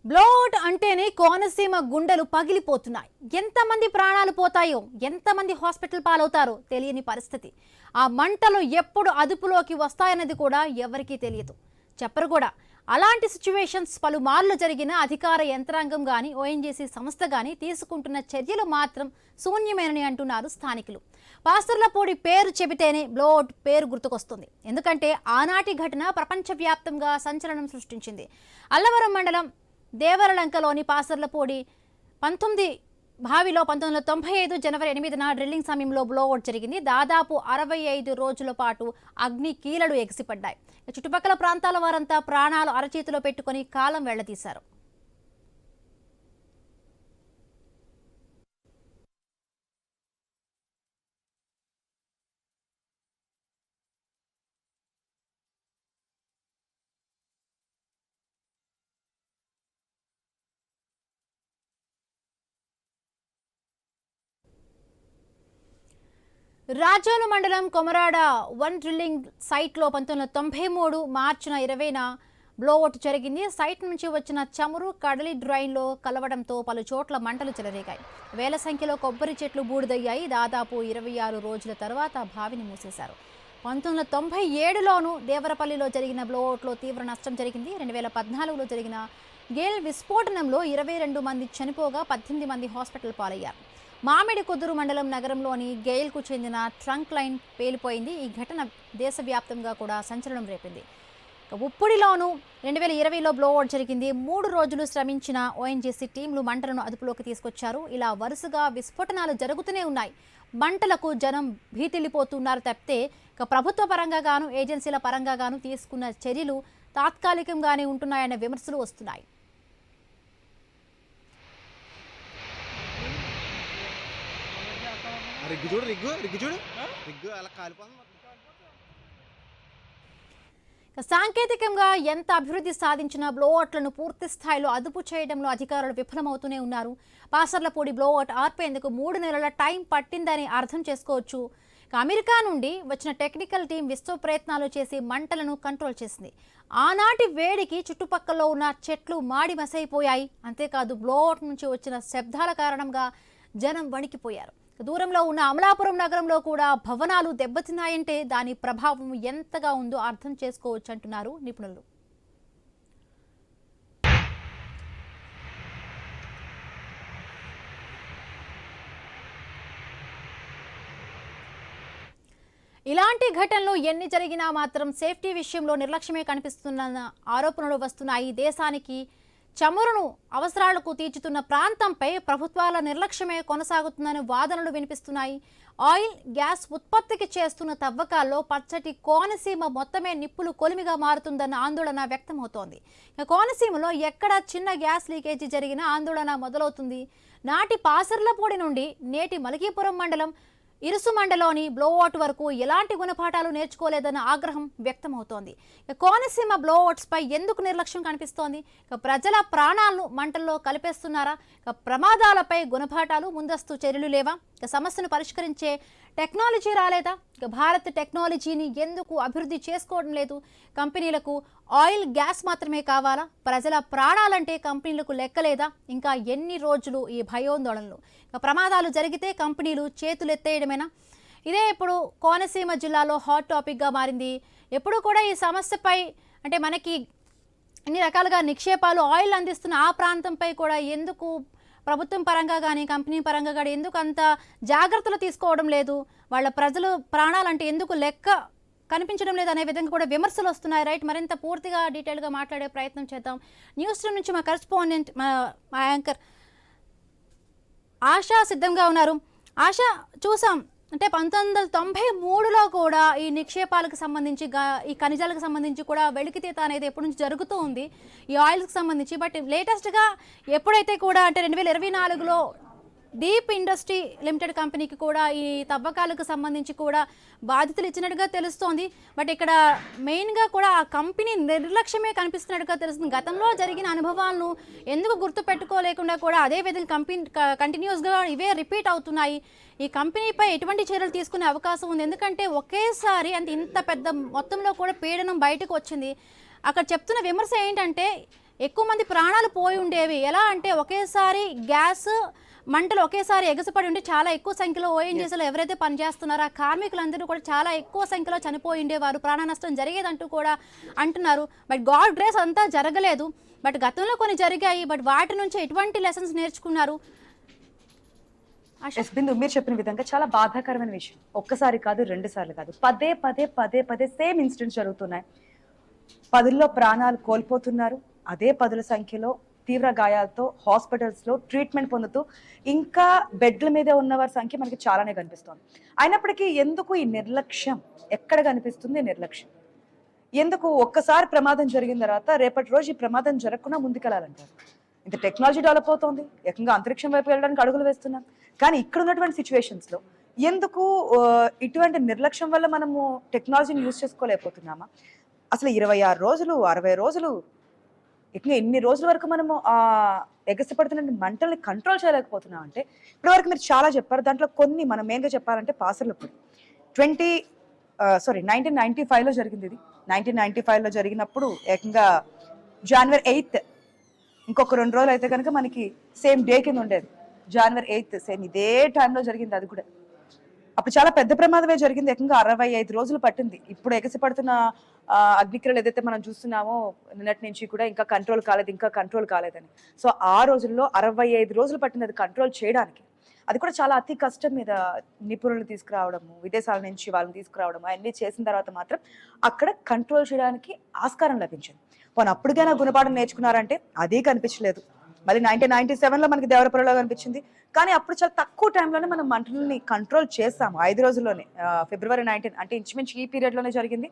Blot అంటేనే కోనసీమ గుండెలు పగిలిపోతున్నాయి. ఎంతమంది ప్రాణాలు పోతాయో, ఎంతమంది హాస్పిటల్ పాలవుతారో తెలియని పరిస్థితి. ఆ మంటలు ఎప్పుడు అదుపులోకి వస్తాయన్నది కూడా ఎవరికీ తెలియదు, చెప్పరు కూడా. అలాంటి సిచ్యువేషన్స్ పలుమార్లు జరిగిన అధికార యంత్రాంగం కానీ ఓఎన్జీసీ సంస్థ కానీ తీసుకుంటున్న చర్యలు మాత్రం శూన్యమేనని అంటున్నారు స్థానికులు. పాసర్లపూడి పేరు చెబితేనే బ్లోట్ పేరు గుర్తుకొస్తుంది. ఎందుకంటే ఆనాటి ఘటన ప్రపంచవ్యాప్తంగా సంచలనం సృష్టించింది. అల్లవరం మండలం దేవరలంకలోని పాసర్లపూడి 1995 జనవరి 8న డ్రిల్లింగ్ సమయంలో బ్లోఅవుట్ జరిగింది. దాదాపు 65 రోజుల పాటు అగ్ని కీలలు ఎగిసిపడ్డాయి. చుట్టుపక్కల ప్రాంతాల వారంతా ప్రాణాలు అరచేతిలో పెట్టుకుని కాలం వెళ్లదీశారు. రాజోలు మండలం కొమరాడ 1 డ్రిల్లింగ్ సైట్లో 1993 మార్చి 20న బ్లోఅవుట్ జరిగింది. సైట్ నుంచి వచ్చిన చమురు కడలి డ్రైన్లో కలవడంతో పలు చోట్ల మంటలు చెలరేగాయి. వేల సంఖ్యలో కొబ్బరి చెట్లు బూడిదయ్యాయి. దాదాపు 26 రోజుల తర్వాత బావిని మూసేశారు. 1997లోనూ దేవరపల్లిలో జరిగిన బ్లోఅవుట్లో తీవ్ర నష్టం జరిగింది. 2014లో జరిగిన గేల్ విస్ఫోటనంలో 22 మంది చనిపోగా 18 మంది హాస్పిటల్ పాలయ్యారు. మామిడి కుదురు మండలం నగరంలోని గెయిల్కు చెందిన ట్రంక్ లైన్ పేలిపోయింది. ఈ ఘటన దేశవ్యాప్తంగా కూడా సంచలనం రేపింది. ఉప్పుడిలోనూ 2020లో బ్లోఅవుట్ జరిగింది. 3 రోజులు శ్రమించిన ఓఎన్జీసీ టీంలు మంటలను అదుపులోకి తీసుకొచ్చారు. ఇలా వరుసగా విస్ఫోటనాలు జరుగుతూనే ఉన్నాయి. మంటలకు జనం భీతిల్లిపోతున్నారు తప్పితే ప్రభుత్వ పరంగా గాను ఏజెన్సీల పరంగా గాను తీసుకున్న చర్యలు తాత్కాలికంగానే ఉంటున్నాయన్న విమర్శలు వస్తున్నాయి. సాంకేతికంగా ఎంత అభివృద్ధి సాధించిన బ్లోఅవుట్లను పూర్తి స్థాయిలో అదుపు చేయడంలో అధికారులు విఫలమవుతూనే ఉన్నారు. పాసర్లపూడి బ్లోఅవుట్ ఆర్పేందుకు 3 నెలల టైం పట్టిందని అర్థం చేసుకోవచ్చు. అమెరికా నుండి వచ్చిన టెక్నికల్ టీం విశ్వ ప్రయత్నాలు చేసి మంటలను కంట్రోల్ చేసింది. ఆనాటి వేడికి చుట్టుపక్కల ఉన్న చెట్లు మాడి మసైపోయాయి. అంతేకాదు బ్లోఅవుట్ నుంచి వచ్చిన శబ్దాల కారణంగా జనం వణికిపోయారు. దూరంలో ఉన్న అమలాపురం నగరంలో కూడా భవనాలు దెబ్బతిన్నాయంటే దాని ప్రభావం ఎంతగా ఉందో అర్థం చేసుకోవచ్చు అంటున్నారు నిపుణులు. ఇలాంటి ఘటనలు ఎన్ని జరిగినా మాత్రం సేఫ్టీ విషయంలో నిర్లక్ష్యమే కనిపిస్తున్న ఆరోపణలు వస్తున్నాయి. దేశానికి చమురును అవసరాలకు తీర్చుతున్న ప్రాంతంపై ప్రభుత్వాల నిర్లక్ష్యమే కొనసాగుతుందని వాదనలు వినిపిస్తున్నాయి. ఆయిల్ గ్యాస్ ఉత్పత్తికి చేస్తున్న తవ్వకాల్లో పచ్చటి కోనసీమ మొత్తమే నిప్పులు కొలిమిగా మారుతుందన్న ఆందోళన వ్యక్తమవుతోంది. కోనసీమలో ఎక్కడ చిన్న గ్యాస్ లీకేజీ జరిగినా ఆందోళన మొదలవుతుంది. నాటి పాసర్లపూడి నుండి నేటి మలికీపురం మండలం ఇరుసుమండలోని బ్లోఅవుట్ వరకు ఎలాంటి గుణపాఠాలు నేర్చుకోలేదన్న ఆగ్రహం వ్యక్తమవుతోంది. కోనసీమ బ్లోఅవుట్స్ పై ఎందుకు నిర్లక్ష్యం కనిపిస్తోంది? ప్రజల ప్రాణాలను మంటల్లో కలిపేస్తున్నారా? ప్రమాదాలపై గుణపాఠాలు ముందస్తు చర్యలు లేవా? సమస్యను పరిష్కరించే టెక్నాలజీ రాలేదా? భారత్ టెక్నాలజీని ఎందుకు అభివృద్ధి చేసుకోవడం లేదు? కంపెనీలకు ఆయిల్ గ్యాస్ మాత్రమే కావాలా? ప్రజల ప్రాణాలంటే కంపెనీలకు లెక్కలేదా? ఇంకా ఎన్ని రోజులు ఈ భయోందోళనలు? ప్రమాదాలు జరిగితే కంపెనీలు చేతులెత్తేయడమేనా? ఇదే ఇప్పుడు కోనసీమ జిల్లాలో హాట్ టాపిక్గా మారింది. ఎప్పుడు కూడా ఈ సమస్యపై అంటే మనకి అన్ని రకాలుగా నిక్షేపాలు ఆయిల్ అందిస్తున్న ఆ ప్రాంతంపై కూడా ఎందుకు ప్రభుత్వం పరంగా కానీ కంపెనీ పరంగా కానీ ఎందుకు అంత జాగ్రత్తలు తీసుకోవడం లేదు? వాళ్ళ ప్రజలు ప్రాణాలంటే ఎందుకు లెక్క కనిపించడం లేదు అనే విధంగా కూడా విమర్శలు వస్తున్నాయి. రైట్, మరింత పూర్తిగా డీటెయిల్గా మాట్లాడే ప్రయత్నం చేద్దాం. న్యూస్ రూమ్ నుంచి మా కరెస్పాండెంట్ మా యాంకర్ ఆశా సిద్ధంగా ఉన్నారు. ఆశా, చూసాం అంటే 1993లో కూడా ఈ నిక్షేపాలకు సంబంధించి ఈ ఖనిజాలకు సంబంధించి కూడా వెలికితీత అనేది ఎప్పటి నుంచి జరుగుతూ ఉంది ఈ ఆయిల్స్కి సంబంధించి. బట్ లేటెస్ట్గా ఎప్పుడైతే కూడా అంటే 2024లో డీప్ ఇండస్ట్రీ లిమిటెడ్ కంపెనీకి కూడా ఈ తవ్వకాలకు సంబంధించి కూడా బాధ్యతలు ఇచ్చినట్టుగా తెలుస్తోంది. బట్ ఇక్కడ మెయిన్గా కూడా ఆ కంపెనీ నిర్లక్ష్యమే కనిపిస్తున్నట్టుగా తెలుస్తుంది. గతంలో జరిగిన అనుభవాలను ఎందుకు గుర్తు పెట్టుకోలేకుండా కూడా అదే విధంగా కంపెనీ కంటిన్యూస్గా ఇవే రిపీట్ అవుతున్నాయి. ఈ కంపెనీపై ఎటువంటి చర్యలు తీసుకునే అవకాశం ఉంది? ఎందుకంటే ఒకేసారి అంటే ఇంత పెద్ద మొత్తంలో కూడా పీడనం బయటకు వచ్చింది. అక్కడ చెప్తున్న విమర్శ ఏంటంటే ఎక్కువ మంది ప్రాణాలు పోయి ఉండేవి. ఎలా అంటే ఒకేసారి గ్యాస్ మంటలు ఒకేసారి ఎగసిపడి ఉండి చాలా ఎక్కువ సంఖ్యలో ఓఎన్జీసీలో ఎవరైతే పనిచేస్తున్నారో ఆ కార్మికులందరూ కూడా చాలా ఎక్కువ సంఖ్యలో చనిపోయి ఉండేవారు, ప్రాణ నష్టం జరిగేదంటూ కూడా అంటున్నారు. బట్ గాడ్ గ్రేస్ అంతా జరగలేదు. బట్ గతంలో కొన్ని జరిగాయి. బట్ వాటి నుంచి ఎటువంటి లెసన్స్ నేర్చుకున్నారు? బిందు, మీరు చెప్పిన విధంగా చాలా బాధాకరమైన విషయం. ఒక్కసారి కాదు, 2 సార్లు కాదు, పదే పదే పదే పదే సేమ్ ఇన్సిడెంట్స్ జరుగుతున్నాయి. 10ల్లో ప్రాణాలు కోల్పోతున్నారు. అదే 10ల సంఖ్యలో తీవ్ర గాయాలతో హాస్పిటల్స్ లో ట్రీట్మెంట్ పొందుతూ ఇంకా బెడ్ల మీదే ఉన్నవారి సంఖ్య మనకి చాలానే కనిపిస్తోంది. అయినప్పటికీ ఎందుకు ఈ నిర్లక్ష్యం? ఎక్కడ కనిపిస్తుంది నిర్లక్ష్యం? ఎందుకు ఒక్కసారి ప్రమాదం జరిగిన తర్వాత రేపటి రోజు ఈ ప్రమాదం జరగకుండా ముందుకెళ్ళాలంటారు? ఇంత టెక్నాలజీ డెవలప్ అవుతుంది, ఏకంగా అంతరిక్షం వైపు వెళ్ళడానికి అడుగులు వేస్తున్నాం. కానీ ఇక్కడ ఉన్నటువంటి సిచ్యువేషన్స్ లో ఎందుకు ఇటువంటి నిర్లక్ష్యం వల్ల మనము టెక్నాలజీని యూజ్ చేసుకోలేకపోతున్నామా? అసలు 26 రోజులు 60 రోజులు ఇంకా ఎన్ని రోజుల వరకు మనము ఎగసిపడుతున్న మంటల్ని కంట్రోల్ చేయలేకపోతున్నాం అంటే ఇప్పటి వరకు మీరు చాలా చెప్పారు. దాంట్లో కొన్ని మనం మెయిన్గా చెప్పాలంటే పాసర్లపూడి 1995లో జరిగింది. ఇది 1995లో జరిగినప్పుడు ఏకంగా జనవరి 8 ఇంకొక 2 రోజులు అయితే కనుక మనకి సేమ్ డే కింద ఉండేది. జనవరి 8 సేమ్ ఇదే టైంలో జరిగింది. అది కూడా అప్పుడు చాలా పెద్ద ప్రమాదమే జరిగింది. ఏకంగా 65 రోజులు పట్టింది. ఇప్పుడు ఎగసిపడుతున్న అగ్నికిరణలు ఏదైతే మనం చూస్తున్నామో నిన్నటి నుంచి కూడా ఇంకా కంట్రోల్ కాలేదని. సో ఆ రోజుల్లో 65 రోజులు పట్టింది అది కంట్రోల్ చేయడానికి. అది కూడా చాలా అతి కష్టం మీద నిపుణులను తీసుకురావడము, విదేశాల నుంచి వాళ్ళని తీసుకురావడము, అవన్నీ చేసిన తర్వాత మాత్రం అక్కడ కంట్రోల్ చేయడానికి ఆస్కారం లభించింది. పోనీ అప్పటికైనా గుణపాఠం నేర్చుకున్నారంటే అది కనిపించలేదు. మళ్ళీ 1997లో మనకి దేవరపురలో కనిపించింది. కానీ అప్పుడు చాలా తక్కువ టైంలోనే మనం మంటలని కంట్రోల్ చేస్తాము. 5 రోజుల్లోనే. ఫిబ్రవరి 19 అంటే ఇంచుమించు ఈ పీరియడ్లోనే జరిగింది.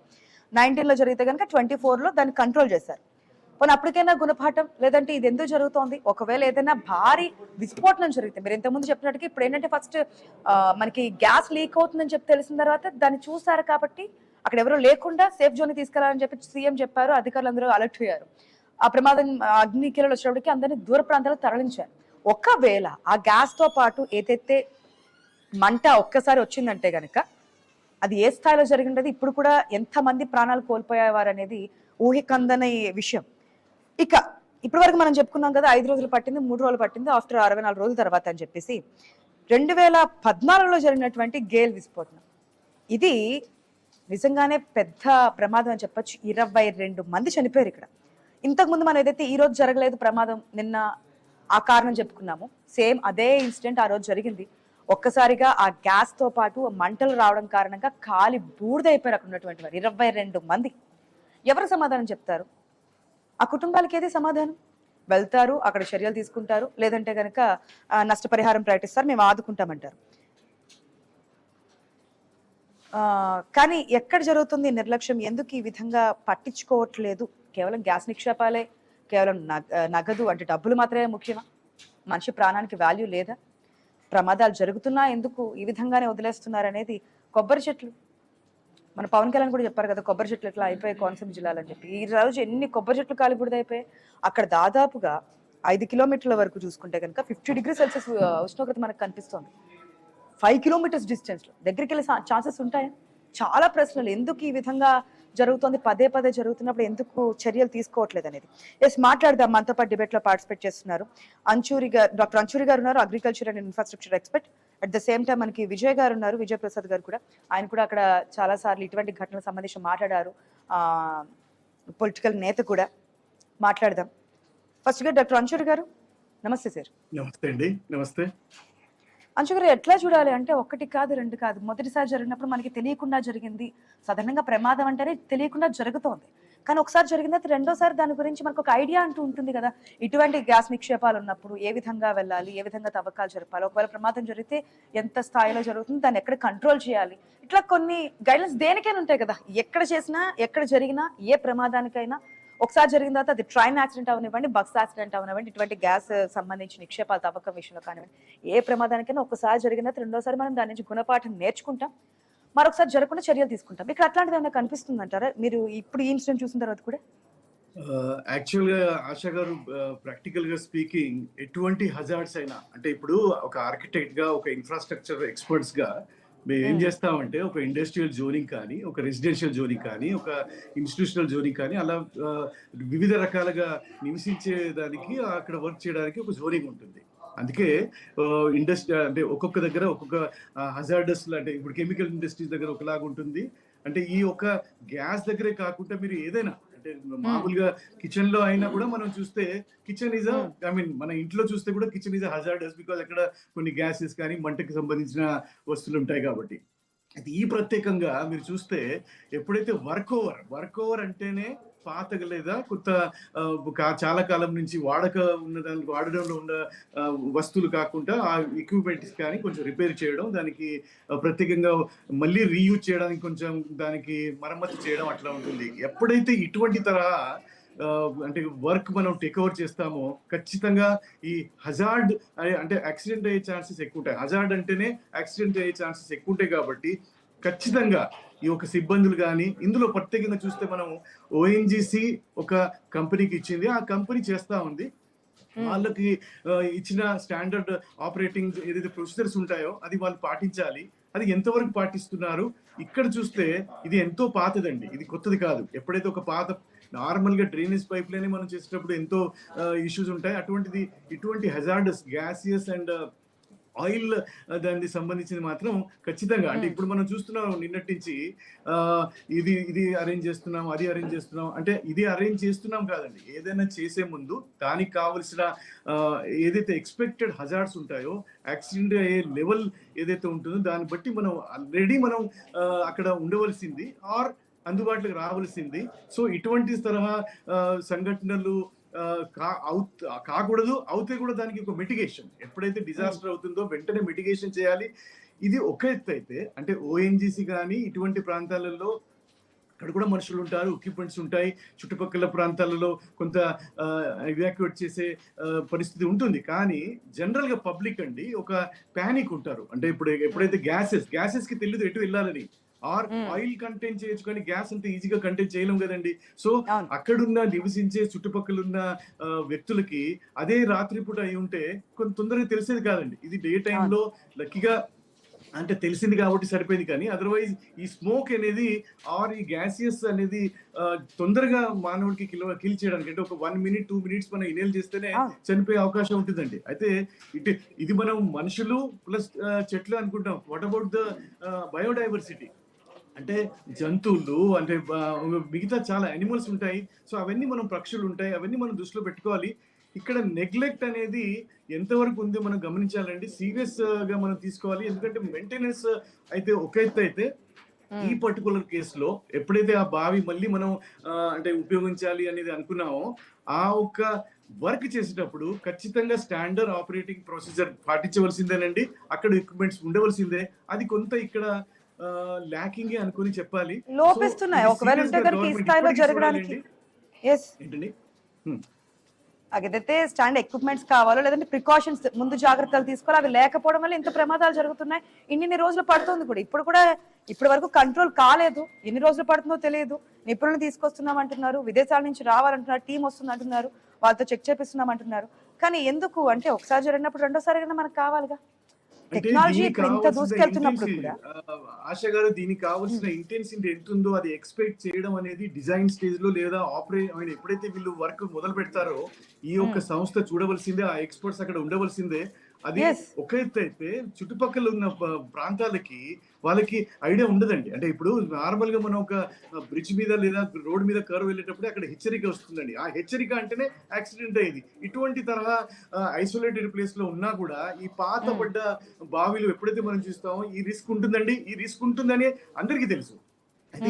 19లో జరిగితే కనుక 24లో దాన్ని కంట్రోల్ చేశారు. పోనీ అప్పటికైనా గుణపాఠం, లేదంటే ఇది ఎందుకు జరుగుతోంది? ఒకవేళ ఏదైనా భారీ విస్ఫోటనం జరిగితే, మీరు ఇంతకుముందు చెప్పినట్టుగా ఇప్పుడు ఏంటంటే ఫస్ట్ మనకి గ్యాస్ లీక్ అవుతుందని చెప్పి తెలిసిన తర్వాత దాన్ని చూసారు కాబట్టి అక్కడ ఎవరో లేకుండా సేఫ్ జోన్ తీసుకెళ్లాలని చెప్పి సీఎం చెప్పారు. అధికారులు అందరూ అలర్ట్ అయ్యారు. ఆ ప్రమాదం అగ్నికిరణలు వచ్చినప్పటికీ అందరినీ దూర ప్రాంతాలకు తరలించారు. ఒకవేళ ఆ గ్యాస్ తో పాటు ఏదైతే మంట ఒక్కసారి వచ్చిందంటే గనక అది ఏ స్థాయిలో జరిగింది, ఇప్పుడు కూడా ఎంతమంది ప్రాణాలు కోల్పోయేవారు అనేది ఊహికందని విషయం. ఇక ఇప్పటి వరకు మనం చెప్పుకున్నాం కదా, 5 రోజులు పట్టింది, 3 రోజులు పట్టింది, ఆఫ్టర్ 64 రోజుల తర్వాత అని చెప్పేసి. 2014లో జరిగినటువంటి గేల్ విస్ఫోటనం ఇది నిజంగానే పెద్ద ప్రమాదం అని చెప్పొచ్చు. 22 మంది చనిపోయారు ఇక్కడ. ఇంతకుముందు మనం ఏదైతే ఈ రోజు జరగలేదు ప్రమాదం, నిన్న ఆ కారణం చెప్పుకున్నాము, సేమ్ అదే ఇన్సిడెంట్ ఆ రోజు జరిగింది. ఒక్కసారిగా ఆ గ్యాస్ తో పాటు మంటలు రావడం కారణంగా కాలి బూడిదైపోయారు అక్కడ ఉన్నటువంటి వారు 22 మంది. ఎవరు సమాధానం చెప్తారు? ఆ కుటుంబాలకి ఏది సమాధానం? వెళ్తారు, అక్కడ చర్యలు తీసుకుంటారు, లేదంటే కనుక నష్టపరిహారం ప్రకటిస్తారు, మేము ఆదుకుంటామంటారు. కానీ ఎక్కడ జరుగుతుంది నిర్లక్ష్యం? ఎందుకు ఈ విధంగా పట్టించుకోవట్లేదు? కేవలం గ్యాస్ నిక్షేపాలే, కేవలం నగదు అంటే డబ్బులు మాత్రమే ముఖ్యమా? మనిషి ప్రాణానికి వాల్యూ లేదా? ప్రమాదాలు జరుగుతున్నా ఎందుకు ఈ విధంగానే వదిలేస్తున్నారు అనేది. కొబ్బరి చెట్లు, మన పవన్ కళ్యాణ్ కూడా చెప్పారు కదా, కొబ్బరి చెట్లు ఎట్లా అయిపోయాయి కోనసీమ జిల్లాలో అని చెప్పి. ఈ రోజు ఎన్ని కొబ్బరి చెట్లు కాలిబూడిదైపోయాయి. అక్కడ దాదాపుగా 5 కిలోమీటర్ల వరకు చూసుకుంటే కనుక 50 డిగ్రీ సెల్సియస్ ఉష్ణోగ్రత మనకు కనిపిస్తోంది. 5 కిలోమీటర్స్ డిస్టెన్స్ లో దగ్గరికి వెళ్ళే ఛాన్సెస్ ఉంటాయా? చాలా ప్రశ్నలు. ఎందుకు ఈ విధంగా జరుగుతుంది, పదే పదే జరుగుతున్నప్పుడు ఎందుకు చర్యలు తీసుకోవట్లేదు అనేది. మాట్లాడదాం. మనతో పాటు డిబేట్ లో పార్టిసిపేట్ చేస్తున్నారు డాక్టర్ అంచూరి గారు ఉన్నారు, agriculture and infrastructure expert. At the same time మనకి విజయ్ గారు ఉన్నారు, విజయ్ ప్రసాద్ గారు కూడా. ఆయన కూడా అక్కడ చాలా సార్లు ఇటువంటి ఘటనలకు సంబంధించి మాట్లాడారు, పొలిటికల్ నేత కూడా. మాట్లాడదాం. ఫస్ట్ గా డాక్టర్ అంచూరి గారు, నమస్తే సార్. నమస్తే అండి. నమస్తే అంచు గారు. ఎట్లా చూడాలి అంటే 1 కాదు 2 కాదు, మొదటిసారి జరిగినప్పుడు మనకి తెలియకుండా జరిగింది. సాధారణంగా ప్రమాదం అంటేనే తెలియకుండా జరుగుతోంది. కానీ ఒకసారి జరిగిన తర్వాత రెండోసారి దాని గురించి మనకు ఒక ఐడియా అంటూ ఉంటుంది కదా. ఇటువంటి గ్యాస్ నిక్షేపాలు ఉన్నప్పుడు ఏ విధంగా వెళ్ళాలి, ఏ విధంగా తవ్వకాలు జరపాలి, ఒకవేళ ప్రమాదం జరిగితే ఎంత స్థాయిలో జరుగుతుంది, దాన్ని ఎక్కడ కంట్రోల్ చేయాలి, ఇట్లా కొన్ని గైడ్లైన్స్ దేనికైనా ఉంటాయి కదా. ఎక్కడ చేసినా, ఎక్కడ జరిగినా, ఏ ప్రమాదానికైనా ఒకసారి జరిగిన తర్వాత అది ట్రైన్ యాక్సిడెంట్ అవనివ్వండి, బస్ యాక్సిడెంట్ అవనివ్వండి, ఇటువంటి గ్యాస్ సంబంధించి నిక్షేపాల తవ్వకం విషయంలో కానివ్వండి, ఏ ప్రమాదానికైనా ఒకసారి జరిగిన తర్వాత రెండోసారి మనం దాని నుంచి గుణపాఠం నేర్చుకుంటాం, మరొకసారి జరగకుండా చర్యలు తీసుకుంటాం. ఇక్కడ అట్లాంటిది ఏమైనా కనిపిస్తుంది అంటారా మీరు ఇప్పుడు ఈ ఇన్సిడెంట్ చూసిన తర్వాత కూడా? యాక్చువల్గా ఆశా గారు, ప్రాక్టికల్ గా స్పీకింగ్, ఎటువంటి హజార్డ్స్ అయినా, అంటే ఇప్పుడు ఒక ఆర్కిటెక్ట్ గా, ఒక ఇన్ఫ్రాస్ట్రక్చర్ ఎక్స్పర్ట్స్ గా మేము ఏం చేస్తామంటే ఒక ఇండస్ట్రియల్ జోనింగ్ కానీ, ఒక రెసిడెన్షియల్ జోనింగ్ కానీ, ఒక ఇన్స్టిట్యూషనల్ జోనింగ్ కానీ అలా వివిధ రకాలుగా నివసించే దానికి అక్కడ వర్క్ చేయడానికి ఒక జోనింగ్ ఉంటుంది. అందుకే ఇండస్ట్రీ అంటే ఒక్కొక్క దగ్గర ఒక్కొక్క హజార్డస్ అంటే ఇప్పుడు కెమికల్ ఇండస్ట్రీస్ దగ్గర ఒకలాగా ఉంటుంది. అంటే ఈ ఒక గ్యాస్ దగ్గరే కాకుండా మీరు ఏదైనా అంటే మామూలుగా కిచెన్ లో అయినా కూడా మనం చూస్తే కిచెన్ ఈజ్ ఐ మీన్ మన ఇంట్లో చూస్తే కూడా కిచెన్ ఈజ్ హజార్డస్ బికాజ్ అక్కడ కొన్ని గ్యాసెస్ కానీ మంటకి సంబంధించిన వస్తువులు ఉంటాయి కాబట్టి. అయితే ఈ ప్రత్యేకంగా మీరు చూస్తే ఎప్పుడైతే వర్క్ ఓవర్ అంటేనే పాతగా లేదా కొత్త చాలా కాలం నుంచి వాడడంలో ఉన్న వస్తువులు కాకుండా ఆ ఎక్విప్మెంట్స్ కానీ కొంచెం రిపేర్ చేయడం, దానికి ప్రత్యేకంగా మళ్ళీ రీయూజ్ చేయడానికి కొంచెం దానికి మరమ్మతు చేయడం అట్లా ఉంటుంది. ఎప్పుడైతే ఇటువంటి తరహా అంటే వర్క్ మనం టేక్ ఓవర్ చేస్తామో ఖచ్చితంగా ఈ హజార్డ్ అంటే యాక్సిడెంట్ అయ్యే ఛాన్సెస్ ఎక్కువ ఉంటాయి. హజార్డ్ అంటేనే యాక్సిడెంట్ అయ్యే ఛాన్సెస్ ఎక్కువ ఉంటాయి కాబట్టి ఖచ్చితంగా ఈ ఒక సిబ్బందులు కానీ ఇందులో ప్రత్యేకంగా చూస్తే మనం ఓఎన్జీసీ ఒక కంపెనీకి ఇచ్చింది, ఆ కంపెనీ చేస్తా ఉంది. వాళ్ళకి ఇచ్చిన స్టాండర్డ్ ఆపరేటింగ్ ఏదైతే ప్రొసీజర్స్ ఉంటాయో అది వాళ్ళు పాటించాలి. అది ఎంతవరకు పాటిస్తున్నారు ఇక్కడ చూస్తే ఇది ఎంతో పాతదండి, ఇది కొత్తది కాదు. ఎప్పుడైతే ఒక పాత నార్మల్ గా డ్రైనేజ్ పైప్ లైన్ మనం చేసేటప్పుడు ఎంతో ఇష్యూస్ ఉంటాయి, అటువంటిది ఇటువంటి హజార్డస్ గ్యాసియస్ అండ్ ఆయిల్ దానికి సంబంధించింది మాత్రం ఖచ్చితంగా అంటే ఇప్పుడు మనం చూస్తున్నాం నిన్నటి నుంచి ఇది అరేంజ్ చేస్తున్నాం, అది అరేంజ్ చేస్తున్నాం అంటే ఇది అరేంజ్ చేస్తున్నాం కాదండి. ఏదైనా చేసే ముందు దానికి కావలసిన ఏదైతే ఎక్స్పెక్టెడ్ హజార్డ్స్ ఉంటాయో, యాక్సిడెంట్ అయ్యే లెవెల్ ఏదైతే ఉంటుందో దాన్ని బట్టి మనం ఆల్రెడీ మనం అక్కడ ఉండవలసింది ఆర్ అందుబాటులోకి రావాల్సింది. సో ఇటువంటి తరహా సంఘటనలు కాకూడదు, అవుతే కూడా దానికి ఒక మిటిగేషన్, ఎప్పుడైతే డిజాస్టర్ అవుతుందో వెంటనే మిటిగేషన్ చేయాలి. ఇది ఒక ఎత్తు అయితే అంటే ఓఎన్జీసీ కానీ ఇటువంటి ప్రాంతాలలో అక్కడ కూడా మనుషులు ఉంటారు, ఎక్విప్మెంట్స్ ఉంటాయి, చుట్టుపక్కల ప్రాంతాలలో కొంత ఎవాక్యుయేట్ చేసే పరిస్థితి ఉంటుంది. కానీ జనరల్ గా పబ్లిక్ అండి ఒక ప్యానిక్ ఉంటారు. అంటే ఇప్పుడు ఎప్పుడైతే గ్యాసెస్ కి తెలియదు ఎటు వెళ్ళాలని, ఆర్ ఆయిల్ కంటైన్ చేయొచ్చు కానీ గ్యాస్ అంత ఈజీగా కంటైన్ చేయలేం కదండి. సో అక్కడున్న నివసించే చుట్టుపక్కల ఉన్న వ్యక్తులకి అదే రాత్రిపూట అయి ఉంటే కొంత తొందరగా తెలిసేది కాదండి. ఇది డే టైంలో లక్కీగా అంటే తెలిసింది కాబట్టి సరిపోయింది, కానీ అదర్వైజ్ ఈ స్మోక్ అనేది ఆర్ ఈ గ్యాసియస్ అనేది తొందరగా మానవుడికి కిల్ చేయడానికి అంటే ఒక 1 minute 2 minutes మనం ఇనేల్ చేస్తేనే చనిపోయే అవకాశం ఉంటుందండి. అయితే ఇది మనం మనుషులు ప్లస్ చెట్లు అనుకుంటాం. వాట్ అబౌట్ ద బయోడైవర్సిటీ అంటే జంతువులు అంటే మిగతా చాలా యానిమల్స్ ఉంటాయి. సో అవన్నీ మనం పక్షులు ఉంటాయి, అవన్నీ మనం దృష్టిలో పెట్టుకోవాలి. ఇక్కడ నెగ్లెక్ట్ అనేది ఎంతవరకు ఉందో మనం గమనించాలండి, సీరియస్ గా మనం తీసుకోవాలి. ఎందుకంటే మెయింటెనెన్స్ అయితే ఒక ఎత్తు అయితే ఈ పర్టికులర్ కేసులో ఎప్పుడైతే ఆ బావి మళ్ళీ మనం అంటే ఉపయోగించాలి అనేది అనుకున్నామో ఆ ఒక్క వర్క్ చేసేటప్పుడు ఖచ్చితంగా స్టాండర్డ్ ఆపరేటింగ్ ప్రొసీజర్ పాటించవలసిందేనండి. అక్కడ ఎక్విప్మెంట్స్ ఉండవలసిందే. అది కొంత ఇక్కడ ల్యాకింగ్ అనుకుని చెప్పాలి. లోపిస్తున్నాయి ఒకవేళ ఉంటే కనుక ఈ స్థాయిలో జరగడానికి ఏంటండి ఏదైతే స్టాండ్ ఎక్విప్మెంట్స్ కావాలో లేదంటే ప్రికాషన్స్ ముందు జాగ్రత్తలు తీసుకోవాలి, అవి లేకపోవడం వల్ల ఇంత ప్రమాదాలు జరుగుతున్నాయి. ఇన్ని రోజులు పడుతుంది కూడా, ఇప్పటి వరకు కంట్రోల్ కాలేదు. ఎన్ని రోజులు పడుతుందో తెలియదు. నిపుణులను తీసుకొస్తున్నాం అంటున్నారు, విదేశాల నుంచి రావాలంటున్నారు, టీం వస్తుంది అంటున్నారు, వాళ్ళతో చెక్ చేపిస్తున్నాం అంటున్నారు. కానీ ఎందుకు అంటే ఒకసారి జరిగినప్పుడు రెండోసారి మనకు కావాలిగా. టెక్నాలజీ ఇంత దూసుకెళ్తున్నప్పుడు కూడా ఆశ గారు దీనికి కావాల్సిన ఇంటెన్సిటీ ఎంత ఉందో అది ఎక్స్పెక్ట్ చేయడం అనేది డిజైన్ స్టేజ్ లో లేదా ఎప్పుడైతే వీళ్ళు వర్క్ మొదలు పెడతారో ఈ యొక్క సంస్థ చూడవలసిందే, ఆ ఎక్స్పర్ట్స్ అక్కడ ఉండవలసిందే. అది ఒక ఎత్తు అయితే చుట్టుపక్కల ఉన్న ప్రాంతాలకి వాళ్ళకి ఐడియా ఉండదండి. అంటే ఇప్పుడు నార్మల్ గా మనం ఒక బ్రిడ్జ్ మీద లేదా రోడ్ మీద కర్వ్ వెళ్ళేటప్పుడు అక్కడ హెచ్చరిక వస్తుందండి. ఆ హెచ్చరిక అంటేనే యాక్సిడెంట్ అయ్యేది. ఇటువంటి తరహా ఐసోలేటెడ్ ప్లేస్ లో ఉన్నా కూడా ఈ పాతపడ్డ బావిలు ఎప్పుడైతే మనం చూస్తామో ఈ రిస్క్ ఉంటుందండి. ఈ రిస్క్ ఉంటుందని అందరికీ తెలుసు. అయితే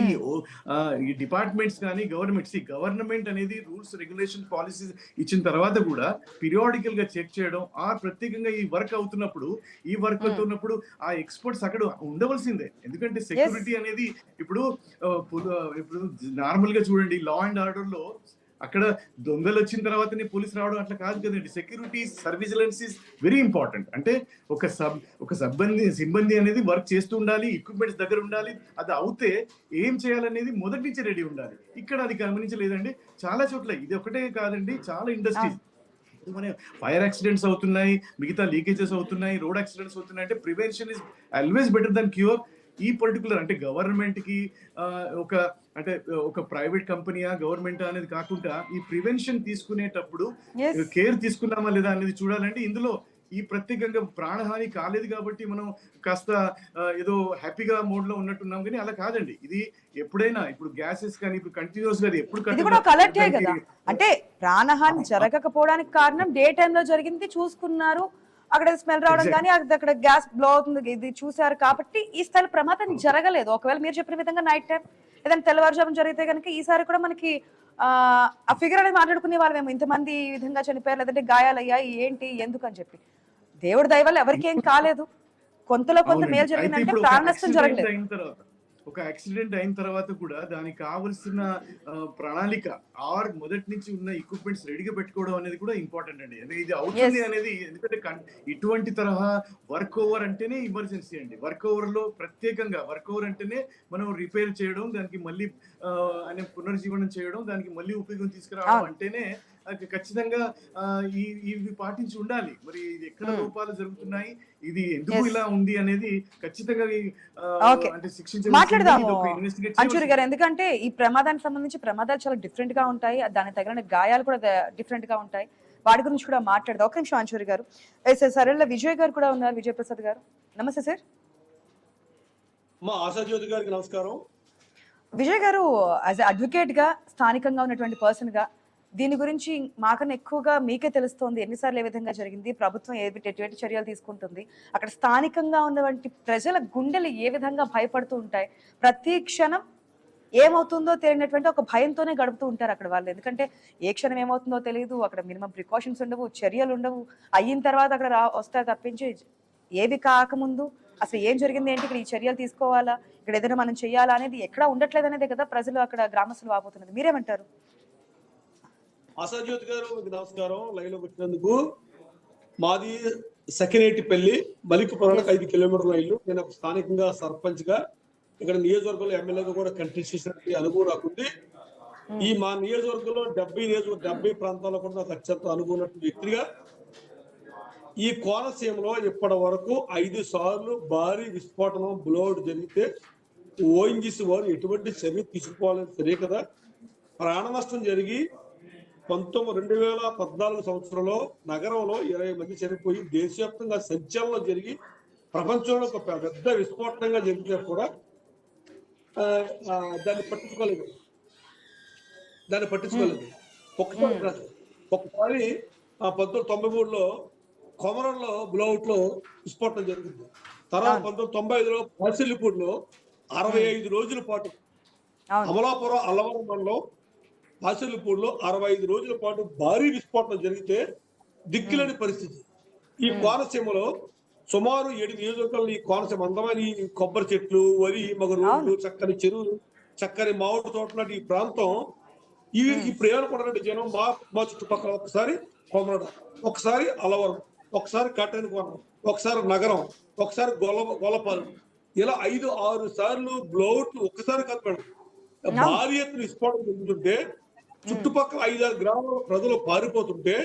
ఈ డిపార్ట్మెంట్స్ కానీ గవర్నమెంట్ అనేది రూల్స్ రెగ్యులేషన్ పాలసీస్ ఇచ్చిన తర్వాత కూడా పీరియాడికల్ గా చెక్ చేయడం, ఆ ప్రత్యేకంగా ఈ వర్క్ అవుతున్నప్పుడు ఆ ఎక్స్పర్ట్స్ అక్కడ ఉండవలసిందే. ఎందుకంటే సెక్యూరిటీ అనేది ఇప్పుడు నార్మల్ గా చూడండి, లా అండ్ ఆర్డర్ లో అక్కడ దొంగలు వచ్చిన తర్వాతనే పోలీసు రావడం అట్లా కాదు కదండి. Security surveillance is very important. అంటే ఒక సిబ్బంది అనేది వర్క్ చేస్తూ ఉండాలి, ఎక్విప్మెంట్స్ దగ్గర ఉండాలి. అది అవుతే ఏం చేయాలనేది మొదటి నుంచి రెడీ ఉండాలి. ఇక్కడ అది గమనించలేదండి చాలా చోట్ల. ఇది ఒకటే కాదండి, చాలా ఇండస్ట్రీస్ మన ఫైర్ యాక్సిడెంట్స్ అవుతున్నాయి, మిగతా లీకేజెస్ అవుతున్నాయి, రోడ్ యాక్సిడెంట్స్ అవుతున్నాయి అంటే prevention is always better than cure. ఈ పర్టికులర్ అంటే గవర్నమెంట్ కి ఒక అంటే ఒక ప్రైవేట్ కంపెనీయా గవర్నమెంట్ అనేది కాకుండా ఈ ప్రివెన్షన్ తీసుకునేటప్పుడు కేర్ తీసుకున్నామా లేదా అనేది చూడాలంటే ఇందులో ఈ ప్రత్యేకంగా ప్రాణహాని కాలేదు కాబట్టి మనం కాస్త ఏదో హ్యాపీగా మోడ్ లో ఉన్నట్టున్నాం, కానీ అలా కాదండి. ఇది ఎప్పుడైనా ఇప్పుడు గ్యాసెస్ కానీ ఇప్పుడు కంటిన్యూస్ గా కలెక్టే కదా. అంటే ప్రాణహాని జరగకపోవడానికి కారణం డే టైమ్ లో జరిగింది చూసుకున్నారు, అక్కడ స్మెల్ రావడం కానీ అక్కడ గ్యాస్ బ్లో అవుతుంది ఇది చూసారు కాబట్టి ఈ స్థాయి ప్రమాదం జరగలేదు. ఒకవేళ మీరు చెప్పిన విధంగా నైట్ టైం ఏదైనా తెల్లవారుజామున జరిగితే కనుక ఈసారి కూడా మనకి ఆ ఫిగర్ అనేది మాట్లాడుకునే వాళ్ళమేమో ఇంతమంది ఈ విధంగా చనిపోయారు లేదంటే గాయాలయ్యాయి ఏంటి ఎందుకు అని చెప్పి. దేవుడి దయ వల్ల ఎవరికి ఏం కాలేదు, కొంతలో కొంత మేలు జరిగిందంటే ప్రాణ నష్టం జరగలేదు. ఒక యాక్సిడెంట్ అయిన తర్వాత కూడా దానికి కావలసిన ప్రణాళిక ఆర్ మొదటి నుంచి ఉన్న ఎక్విప్మెంట్స్ రెడీగా పెట్టుకోవడం అనేది కూడా ఇంపార్టెంట్ అండి. ఇది అవుతుంది అనేది ఎందుకంటే ఇటువంటి తరహా వర్క్ ఓవర్ అంటేనే ఎమర్జెన్సీ అండి. వర్క్ ఓవర్ లో ప్రత్యేకంగా వర్క్ ఓవర్ అంటేనే మనం రిపేర్ చేయడం, దానికి మళ్ళీ పునర్జీవనం చేయడం, దానికి మళ్ళీ ఉపయోగం తీసుకురావడం అంటేనే ఖచ్చితంగా ఇవి పాటించి ఉండాలి. మరి ఇది ఎక్కడ లోపాలు జరుగుతున్నాయి, ఇది ఎందుకు ఇలా ఉంది అనేది ఖచ్చితంగా అంటే మాట్లాడదాము అంచూరి గారు. ఎందుకంటే ఈ ప్రమాదానికి సంబంధించి ప్రమాదాలు చాలా డిఫరెంట్ గా ఉంటాయి, దానికి తగిన గాయాలు కూడా డిఫరెంట్ గా ఉంటాయి, వాటి గురించి కూడా మాట్లాడదాం. ఒక నిమిషం అంచూరి గారు. సరేళ్ళ విజయ్ గారు కూడా ఉన్నారు, విజయ్ ప్రసాద్ గారు. నమస్తే సార్. మా ఆశాజ్యోతి గారికి నమస్కారం. విజయ్ గారు, యాజ్ అడ్వకేట్ గా స్థానికంగా ఉన్నటువంటి పర్సన్ గా దీని గురించి మాకన్నా ఎక్కువగా మీకే తెలుస్తోంది, ఎన్నిసార్లు ఏ విధంగా జరిగింది, ప్రభుత్వం ఎటువంటి చర్యలు తీసుకుంటుంది, అక్కడ స్థానికంగా ఉన్నటువంటి ప్రజల గుండెలు ఏ విధంగా భయపడుతూ ఉంటాయి, ప్రతి క్షణం ఏమవుతుందో తెలియనటువంటి ఒక భయంతోనే గడుపుతూ ఉంటారు అక్కడ వాళ్ళు. ఎందుకంటే ఏ క్షణం ఏమవుతుందో తెలియదు, అక్కడ మినిమం ప్రికాషన్స్ ఉండవు, చర్యలు ఉండవు, అయిన తర్వాత అక్కడ వస్తాయి తప్పించి ఏవి కాకముందు అసలు ఏం జరిగింది ఏంటి, ఇక్కడ ఈ చర్యలు తీసుకోవాలా, ఇక్కడ ఏదైనా మనం చెయ్యాలా అనేది ఎక్కడ ఉండట్లేదు అనేది కదా ప్రజలు అక్కడ గ్రామస్తులు వాపోతున్నది. మీరేమంటారు? ఆశాజ్యోతి గారు మీకు నమస్కారం. లైవ్ లోకి వచ్చినందుకు. మాది సకినేటిపల్లి, మలికపురానికి 5 కిలోమీటర్ల ఇల్లు. నేను స్థానికంగా సర్పంచ్ గా ఇక్కడ నియోజకవర్గంలో ఎమ్మెల్యేగా కూడా కంటెస్ట్ చేసినట్టు అనుభవం నాకుంది. ఈ మా నియోజకవర్గంలో 70 ప్రాంతాల్లో కూడా నాకు అత్యంత అనుభవం వ్యక్తిగా ఈ కోనసీమలో ఇప్పటి వరకు 5 సార్లు భారీ విస్ఫోటనం బ్లోడ్ జరిగితే ఓఎన్జీసీ వారు ఎటువంటి చర్య తీసుకోవాలని తెలియ కదా. ప్రాణ నష్టం జరిగి 2014 సంవత్సరంలో నగరంలో 20 మంది చనిపోయి దేశవ్యాప్తంగా సంచలనం జరిగి ప్రపంచంలో ఒక పెద్ద విస్ఫోటనంగా జరిగితే కూడా దాన్ని పట్టించుకోలేదు. ఒకసారి 1993లో కొమరంలో బ్లౌట్ లో విస్ఫోటనం జరిగింది. తర్వాత 1995లో పాసిల్లిపూడిలో 65 రోజుల పాటు, అమలాపురం అల్లవరం మండలం పాసిల్లిపూడిలో 65 రోజుల పాటు భారీ విస్ఫోటనం జరిగితే దిక్కులేని పరిస్థితి. ఈ కోనసీమలో సుమారు 7 నియోజకవర్గాలు ఈ కోనసీమ అందమైన ఈ కొబ్బరి చెట్లు, వరి, మగ రోడ్లు, చక్కని చెరువులు, చక్కని మామిడి తోటలు ఈ ప్రాంతం ఇప్పుడు ఏమనుకుంటారంటే జనం మా చుట్టుపక్కల ఒకసారి కొమరడ, ఒకసారి అలవరం, ఒకసారి కట్టెని కోనం, ఒకసారి నగరం, ఒకసారి గొల్లపాలెం, ఇలా 5-6 సార్లు బ్లౌట్లు ఒక్కసారి కనపడు భారీ ఎత్తున విస్ఫోటనం జరుగుతుంటే చుట్టుపక్కల 5-6 గ్రామాల ప్రజలు పారిపోతుంటే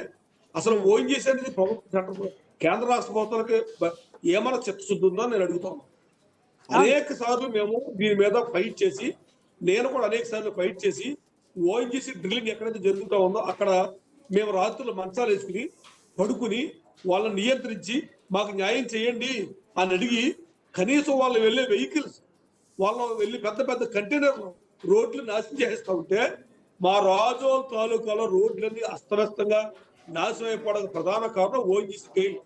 అసలు ఓన్ చేసేది ప్రభుత్వం కేంద్ర రాష్ట్ర ప్రభుత్వాలకి ఏమైనా చిత్తశుద్ధి ఉందో నేను అడుగుతాను. అనేక సార్లు మేము దీని మీద ఫైట్ చేసి, నేను కూడా అనేక సార్లు ఫైట్ చేసి ఓఎన్జీసీ డ్రిల్లింగ్ ఎక్కడైతే జరుగుతూ ఉందో అక్కడ మేము రాత్రులు మంచాలు వేసుకుని పడుకుని వాళ్ళని నియంత్రించి మాకు న్యాయం చేయండి అని అడిగి, కనీసం వాళ్ళు వెళ్ళే వెహికల్స్, వాళ్ళు వెళ్ళి పెద్ద పెద్ద కంటైనర్లు రోడ్లు నాశనం చేస్తూ ఉంటే మా రాజోల్ తాలూకాలో రోడ్లన్నీ అస్తవ్యస్తంగా నాశనం అయిపోవడానికి ప్రధాన కారణం ఓఎన్జీసీ గైలు.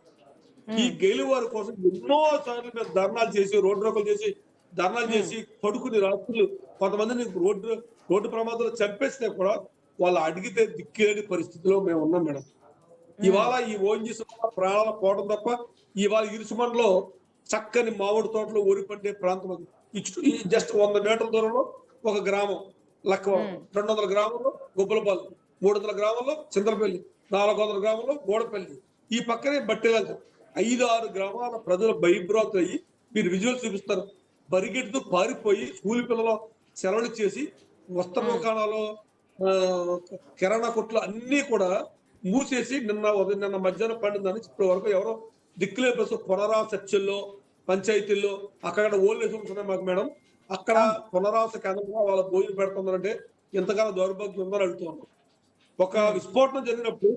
ఈ గైలు వారి కోసం ఎన్నో సార్లు మేము ధర్నాలు చేసి, రోడ్డు రోకలు చేసి, ధర్నాలు చేసి పడుకుని రాత్రులు కొంతమందిని రోడ్డు ప్రమాదాలు చంపేస్తే కూడా వాళ్ళు అడిగితే దిక్కేని పరిస్థితిలో మేము ఉన్నాం మేడం. ఇవాళ ఈ ఓఎన్జీసీ ప్రాణాలు పోవడం తప్ప ఇవాళ ఇరుసుమండలో చక్కని మామిడి తోటలో ఊరి పండే ప్రాంతం ఈ జస్ట్ 100 మీటర్ల దూరంలో ఒక గ్రామం లక్కవరం, 200 గ్రామంలో గుబ్బలపాలు, 300 గ్రామంలో చింతలపల్లి, 400 గ్రామంలో గోడపల్లి, ఈ పక్కనే బట్టెలంక, 5-6 గ్రామాల ప్రజలు భయభ్రాంతులు అయ్యి, మీరు విజువల్ చూపిస్తారు, పరిగెడుతూ పారిపోయి స్కూల్ పిల్లలు సెలవులు చేసి వస్త్ర దుకాణాలు, కిరాణా కొట్లు అన్ని కూడా మూసేసి నిన్న మధ్యాహ్నం పండిందని ఇప్పటి వరకు ఎవరో దిక్కులే బస్సు పునరావాస చర్చల్లో పంచాయతీల్లో అక్కడ ఓల్డ్ ఏజ్ హోమ్స్ ఉన్నాయి మాకు మేడం. అక్కడ పునరావాస కేంద్రంగా వాళ్ళ భోజనం పెడుతున్నారంటే ఎంతగానో దౌర్భాగ్యం ఉందని అడుగుతున్నాం. ఒక విస్ఫోటనం జరిగినప్పుడు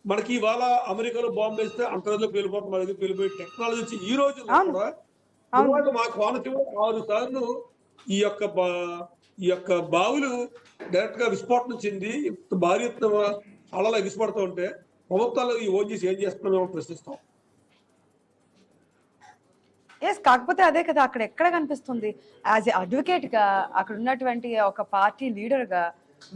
మనకి ఇవాళ అమెరికాలో బాంబు వేస్తే అంతర్జాతీయ పేలిపోతుంది, మన దగ్గర పేలిపోయే టెక్నాలజీ వచ్చి ఈ రోజు కూడా మా కోనసీమ 6 సార్లు ఈ యొక్క బావులు డైరెక్ట్ గా విస్ఫోటనం చెంది భారీ ఎత్తున అలా ఎగిసిపడుతూ ఉంటే ప్రభుత్వాలు ఈ ఓజీసీ ఏం చేస్తున్నామో ప్రశ్నిస్తాం. ఎస్, కాకపోతే అదే కదా అక్కడ ఎక్కడ కనిపిస్తుంది యాజ్ ఎ అడ్వకేట్ గా అక్కడ ఉన్నటువంటి ఒక పార్టీ లీడర్ గా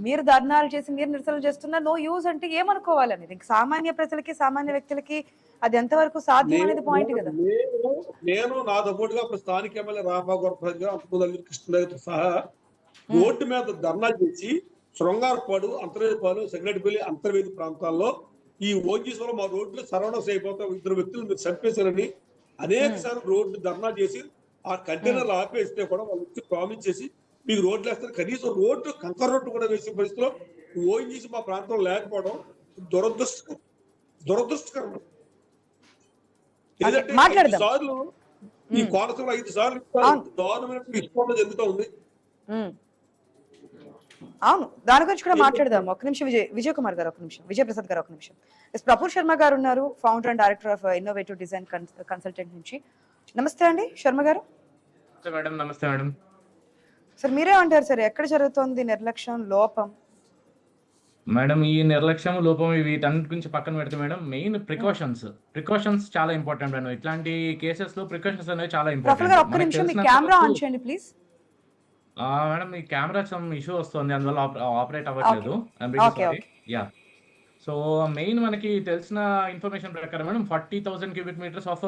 మీరు ధర్నాలు చేసి మీరు నిరసనలు చేస్తున్నా నో యూజ్ అంటే ఏమనుకోవాలి అనేది సామాన్య ప్రజలకి సామాన్య వ్యక్తులకి అది ఎంతవరకు సాధ్యం అనేది పాయింట్ కదా. నేను నా సపోర్టుగా స్థానిక ఎమ్మెల్యే రామా గొప్ప కృష్ణదేవితో సహా రోడ్డు మీద ధర్నాలు చేసి శృంగారపాడు, అంతర్వేదిపాడు, సెక్రటరీపల్లి, అంతర్వేది ప్రాంతాల్లో ఈ ఓజీసీలో మా రోడ్లు సరౌండర్స్ అయిపోతాం, 2 వ్యక్తులు మీరు చంపేశారని అనేక సార్లు రోడ్డు ధర్నా చేసి ఆ కంటైనర్లు ఆపేస్తే కూడా వాళ్ళు వచ్చి ప్రామిస్ చేసి మీకు రోడ్లు వేస్తారు, కనీసం రోడ్డు కంకర్ రోడ్డు కూడా వేసే పరిస్థితిలో ఓజీసీ మా ప్రాంతంలో లేకపోవడం దురదృష్టకరం. సార్లు ఈ కోనసీమలో 5 సార్లు దారుణమైన విస్ఫోటన జరుగుతూ ఉంది. అవును, దాని గురించి కూడా మాట్లాడదాం. ఒక నిమిషం విజయ్ కుమార్ గారు, ఒక నిమిషం విజయ్ ప్రసాద్ గారు, ఒక నిమిషం. ప్రఫుల్ శర్మ గారు ఉన్నారు, founder and director of innovative design consultant నుంచి. నమస్తే అండి శర్మ గారు. మేడం నమస్తే మేడం. సార్ మీరే అంటారు సార్ ఎక్కడ జరుగుతోంది నిర్లక్ష్యం లోపం? మేడం ఈ నిర్లక్ష్యం లోపం వీటన్నిటి గురించి పక్కన పెడితే మేడం మెయిన్ ప్రికాషన్స్ చాలా ఇంపార్టెంట్ మేడం. ఇట్లాంటి కేసెస్ లో ప్రికాషన్స్ అనేవి చాలా ప్రఫుల్ గారు ఒక్క నిమిషం మీ కెమెరా ఆన్ చేయండి ప్లీజ్. మేడం ఈ కెమెరా సమ్ ఇష్యూ వస్తుంది, అందువల్ల ఆపరేట్ అవ్వట్లేదు. యా, సో మెయిన్ మనకి తెలిసిన ఇన్ఫర్మేషన్ ప్రకారం madam 40,000 cubic metres of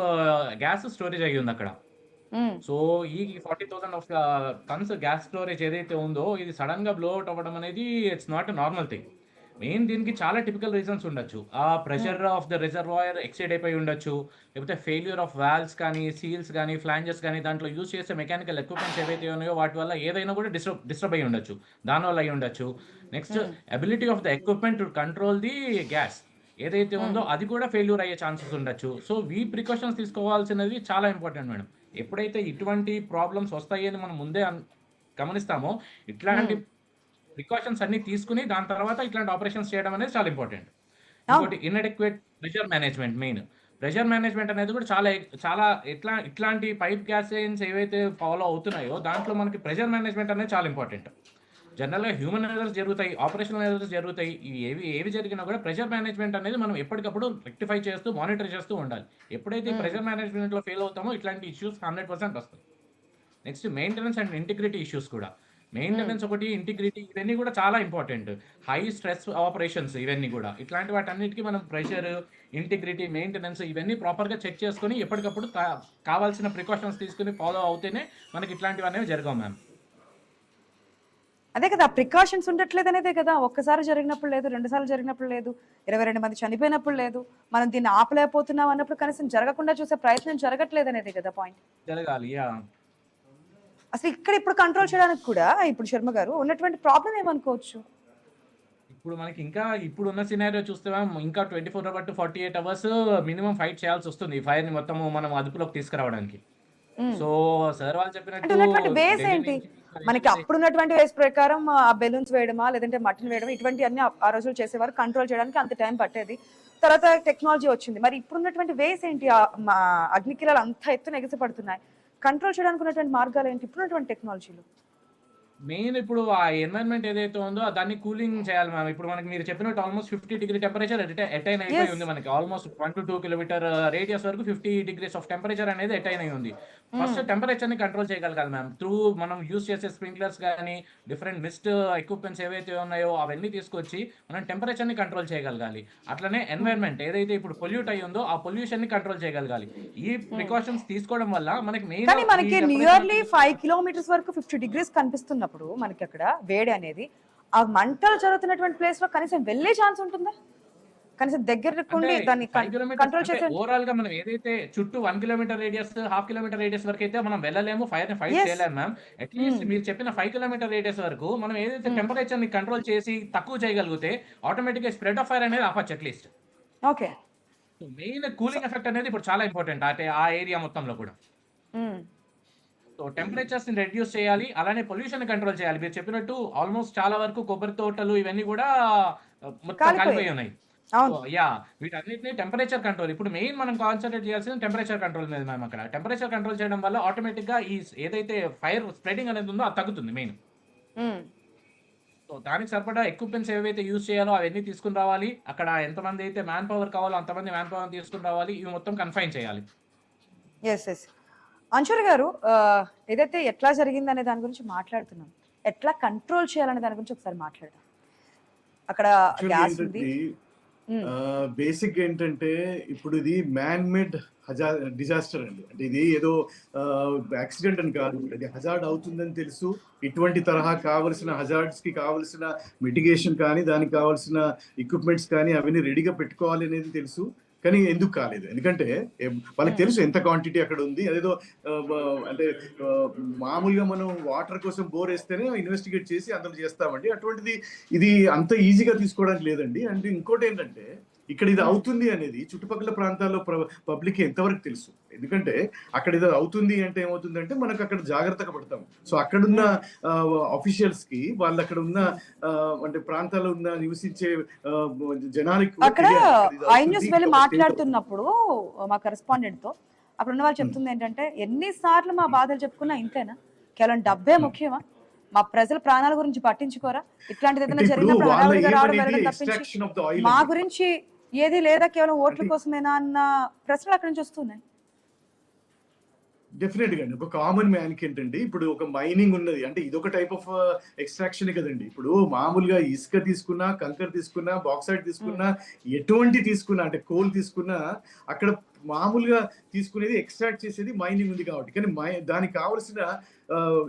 gas storage అయ్యి ఉంది అక్కడ. సో ఈ 40,000 ఆఫ్ టన్స్ గ్యాస్ స్టోరేజ్ ఏదైతే ఉందో ఇది సడన్ గా బ్లో అవుట్ అవ్వడం అనేది it's not normal thing. Main దీనికి చాలా టిపికల్ రీజన్స్ ఉండొచ్చు. ఆ pressure of the reservoir Exide అయిపోయి ఉండొచ్చు, లేకపోతే ఫెయిల్యూర్ ఆఫ్ వాల్వ్స్ కానీ, సీల్స్ కానీ, ఫ్లాంజెస్ కానీ, దాంట్లో యూజ్ చేసే మెకానికల్ ఎక్విప్మెంట్స్ ఏవైతే ఉన్నాయో వాటి వల్ల ఏదైనా కూడా డిస్టర్బ్ అయ్యి ఉండొచ్చు, దానివల్ల అయ్యి ఉండొచ్చు. Next ability of the equipment to control the gas ఏదైతే ఉందో అది కూడా ఫెయిల్యూర్ అయ్యే ఛాన్సెస్ ఉండొచ్చు. సో ఈ ప్రికాషన్స్ తీసుకోవాల్సినది చాలా ఇంపార్టెంట్ మేడం. ఎప్పుడైతే ఇటువంటి ప్రాబ్లమ్స్ వస్తాయి అని మనం ముందే గమనిస్తామో ఇట్లాంటి ప్రికాషన్స్ అన్ని తీసుకుని దాని తర్వాత ఇట్లాంటి ఆపరేషన్స్ చేయడం అనేది చాలా ఇంపార్టెంట్. ఇంకోటి inadequate pressure management. Main pressure management అనేది కూడా చాలా ఇట్లాంటి పైప్ గ్యాస్ లైన్స్ ఏవైతే ఫాలో అవుతున్నాయో దాంట్లో మనకి ప్రెషర్ మేనేజ్మెంట్ అనేది చాలా ఇంపార్టెంట్. జనరల్గా హ్యూమన్ ఎర్రర్స్ జరుగుతాయి, ఆపరేషనల్ ఎర్రర్స్ జరుగుతాయి, ఏవి జరిగినా కూడా ప్రెషర్ మేనేజ్మెంట్ అనేది మనం ఎప్పటికప్పుడు రెక్టిఫై చేస్తూ మానిటర్ చేస్తూ ఉండాలి. ఎప్పుడైతే ప్రెషర్ మేనేజ్మెంట్లో ఫెయిల్ అవుతామో ఇట్లాంటి ఇష్యూస్ 100% వస్తాయి. Next maintenance and integrity issues కూడా. మెయింటెనెన్స్ ఒకటి, ఇంటిగ్రిటీ ఇవన్నీ కూడా చాలా ఇంపార్టెంట్. హై స్ట్రెస్ ఆపరేషన్స్ ఇవన్నీ కూడా ఇట్లాంటి వాటన్నిటికీ మనం ప్రెషర్, ఇంటిగ్రిటీ, మెయింటెనెన్స్ ఇవన్నీ ప్రాపర్గా చెక్ చేసుకుని ఎప్పటికప్పుడు కావాల్సిన ప్రికాషన్స్ తీసుకుని ఫాలో అవుతేనే మనకి ఇట్లాంటివి అనేవి జరగవు మ్యామ్. అదే కదా ప్రికాషన్స్ ఉండట్లేదు అనేదే కదా. ఒక్కసారి జరిగినప్పుడు లేదు, 2 సార్లు జరిగినప్పుడు లేదు, 22 మంది చనిపోయినప్పుడు లేదు, మనం దీన్ని ఆపలేకపోతున్నాం అన్నప్పుడు కనీసం జరగకుండా చూసే ప్రయత్నం జరగట్లేదు అనేది కదా పాయింట్. జరగాలి. అసలు ఇక్కడ ఇప్పుడు కంట్రోల్ చేయడానికి కూడా ఇప్పుడు శర్మ గారు ఉన్నటువంటి ప్రాబ్లం ఏమనుకోవచ్చు? ఇప్పుడు మనకి ఇంకా ఇప్పుడున్న సినారియో చూస్తే ఇంకా 24 to 48 hours మినిమం ఫైట్ చేయాల్సి వస్తుంది ఈ ఫైర్ ని మొత్తం మనం అదుపులోకి తీసుకురావడానికి. సో సార్ వాళ్ళు చెప్పినట్టు వేస్ ఏంటి మనకి అప్పుడున్నటువంటి వేస్ ప్రకారం ఆ బెలూన్స్ వేయడమా లేదంటే మటన్ వేయడమా ఇటువంటి అన్ని ఆ రోజులు చేసేవారు. కంట్రోల్ చేయడానికి అంత టైం పట్టేది. తర్వాత టెక్నాలజీ వచ్చింది. మరి ఇప్పుడున్నటువంటి వేస్ ఏంటి? అగ్నికిలాలు అంత ఎత్తున ఎగసిపడుతున్నాయి. కంట్రోల్ చేయడానికి ఉన్నటువంటి మార్గాలు ఏంటి ఇప్పుడున్నటువంటి టెక్నాలజీలో? మెయిన్ ఇప్పుడు ఆ ఎన్వైరన్మెంట్ ఏదైతే ఉందో దాన్ని కూలింగ్ చేయాలి మ్యామ్. ఇప్పుడు మనకి మీరు చెప్పినట్టు ఆల్మోస్ట్ 50 degree టెంపరేచర్ అటైన్ అయిపోయి ఉంది. మనకి ఆల్మోస్ట్ 1 to 2 kilometer రేడియస్ వరకు 50 degrees ఆఫ్ టెంపరేచర్ అనేది అటైన్ అయి ఉంది. ఫస్ట్ టెంపరేచర్ ని కంట్రోల్ చేయగలగాలి మ్యామ్. త్రూ మనం యూజ్ చేసే స్ప్రింక్లర్స్ కానీ, డిఫరెంట్ మిస్ట్ ఎక్విప్మెంట్స్ ఏవైతే ఉన్నాయో అవన్నీ తీసుకొచ్చి మనం టెంపరేచర్ ని కంట్రోల్ చేయగలగాలి. అట్లనే ఎన్వైరన్మెంట్ ఏదైతే ఇప్పుడు పొల్యూట్ అయ్యి ఉందో ఆ పొల్యూషన్ ని కంట్రోల్ చేయగలగాలి. ఈ ప్రికాషన్స్ తీసుకోవడం వల్ల మనకి మెయిన్ మనకి నియర్లీ 5 kilometers వరకు 50 degrees కనిపిస్తున్నప్పుడు మనకి అక్కడ వేడి అనేది ఆ మంటలు జరుగుతున్నటువంటి ప్లేస్ లో కనీసం వెళ్ళే ఛాన్స్ ఉంటుందా? కనీసం దగ్గరకుండి అంటే దాన్ని 5 కిలోమీటర్స్ కంట్రోల్ అంటే చేసే. ఓవరాల్ గా మనం ఏదైతే చుట్టూ 1 kilometre radius, half kilometre radius వరకు అయితే మనం వెళ్ళలేము, ఫైర్ ని ఫైట్ ఎస్. చేయలేము మ్యామ్. అట్లీస్ట్ మీరు చెప్పిన 5 కిలోమీటర్ రేడియస్ వరకు మనం ఏదైతే టెంపరేచర్ ని కంట్రోల్ చేసి తక్కువ చేయగలిగితే ఆటోమేటిక్ గా స్ప్రెడ్ ఆఫ్ ఫైర్ అనేది ఆపచ్చు at least. Okay. Main cooling effect అనేది ఇప్పుడు చాలా ఇంపార్టెంట్ అంటే ఆ ఏరియా మొత్తంలో కూడా. సో టెంపరేచర్స్ ని రెడ్యూస్ చేయాలి, అలానే పొల్యూషన్ కంట్రోల్ చేయాలి. మీరు చెప్పినట్టు ఆల్మోస్ట్ చాలా వరకు కొబ్బరి తోటలు ఇవన్నీ కూడా మొత్తం కాలిపోయాయి. కాలిపోయి ఉన్నాయి. అవును. యా వీటన్నిటిని టెంపరేచర్ కంట్రోల్, ఇప్పుడు మెయిన్ మనం కాన్సన్ట్రేట్ చేయాల్సింది టెంపరేచర్ కంట్రోల్ మీద మ్యామ్. అక్కడ టెంపరేచర్ కంట్రోల్ చేయడం వల్ల ఆటోమేటిక్ గా ఈ ఏదైతే ఫైర్ స్ప్రెడింగ్ అనేది ఉందో అది తగ్గుతుంది మెయిన్. సో దానికి సరిపడా ఎక్విప్మెంట్స్ ఏవైతే యూజ్ చేయాలో అవన్నీ తీసుకుని రావాలి. అక్కడ ఎంతమంది అయితే మ్యాన్ పవర్ కావాలో అంతమంది మ్యాన్ పవర్ తీసుకుని రావాలి. ఇవి మొత్తం కన్ఫైన్ చేయాలి. Yes yes. అంశుర్ గారు, ఏదైతే ఎట్లా జరిగింది అనే దాని గురించి మాట్లాడుతున్నాం, ఎట్లా కంట్రోల్ చేయాలనే దాని గురించి ఒకసారి మాట్లాడదాం. అక్కడ గ్యాస్ ఉంది. బేసిక్ ఏంటంటే ఇప్పుడు ఇది మ్యాన్ మేడ్ డిజాస్టర్ అండి. అంటే ఇది ఏదో యాక్సిడెంట్ అని కాదు, ఇది హజార్డ్ అవుతుందని తెలుసు. ఇటువంటి తరహా కావలసిన హజార్డ్స్ కి కావలసిన మిటిగేషన్ కానీ దానికి కావాల్సిన ఎక్విప్మెంట్స్ కానీ అవన్నీ రెడీగా పెట్టుకోవాలి అనేది తెలుసు. కానీ ఎందుకు కాలేదు? ఎందుకంటే వాళ్ళకి తెలుసు ఎంత క్వాంటిటీ అక్కడ ఉంది. అదేదో అంటే మామూలుగా మనం వాటర్ కోసం బోర్ వేస్తేనే ఇన్వెస్టిగేట్ చేసి అందులో చేస్తామండి. అటువంటిది ఇది అంత ఈజీగా తీసుకోవడానికి లేదండి. అండ్ ఇంకోటి ఏంటంటే ఇక్కడ ఇది అవుతుంది అనేది చుట్టుపక్కల ప్రాంతాల్లో పబ్లిక్ ఎంతవరకు తెలుసు? ఎందుకంటే అక్కడ ఇది అవుతుంది అంటే ఏమవుతుందంటే మనకు అక్కడ జాగ్రత్తగా పడతాం. సో అక్కడున్న అఫీషియల్స్ కి, వాళ్ళు అక్కడ ఉన్న అంటే ప్రాంతాల్లో ఉన్న నివసించే జనానికి అక్కడ ఐ న్యూస్ వెళ్ళి మాట్లాడుతున్నప్పుడు మా కరెస్పాండెంట్ తో అక్కడ ఉన్న వాళ్ళు చెప్తుంది ఏంటంటే, ఎన్నిసార్లు మా బాధలు చెప్పుకున్నా ఇంతేనా, కేవలం డబ్బే ముఖ్యమా, మా ప్రజల ప్రాణాల గురించి పట్టించుకోరా, ఇట్లాంటిది ఏదైనా జరిగినప్పుడు హడావుడిగా రావడం వెళ్ళడం తప్పించి మా గురించి ఏది లేదా, కేవలం ఓట్ల కోసమేనా అన్న ప్రశ్నలు అక్కడి నుంచి వస్తున్నాయి. డెఫినెట్ గా ఒక కామన్ మ్యాన్ కి ఏంటండి, ఇప్పుడు ఒక మైనింగ్ ఉన్నది అంటే ఇదొక టైప్ ఆఫ్ ఎక్స్ట్రాక్షన్ కదండి. ఇప్పుడు మామూలుగా ఇసుక తీసుకున్నా, కంకర్ తీసుకున్నా, బాక్సైట్ తీసుకున్నా, ఎటువంటి తీసుకున్నా అంటే కోల్ తీసుకున్నా అక్కడ మామూలుగా తీసుకునేది ఎక్స్ట్రాక్ట్ చేసేది మైనింగ్ ఉంది కాబట్టి. కానీ దానికి కావాల్సిన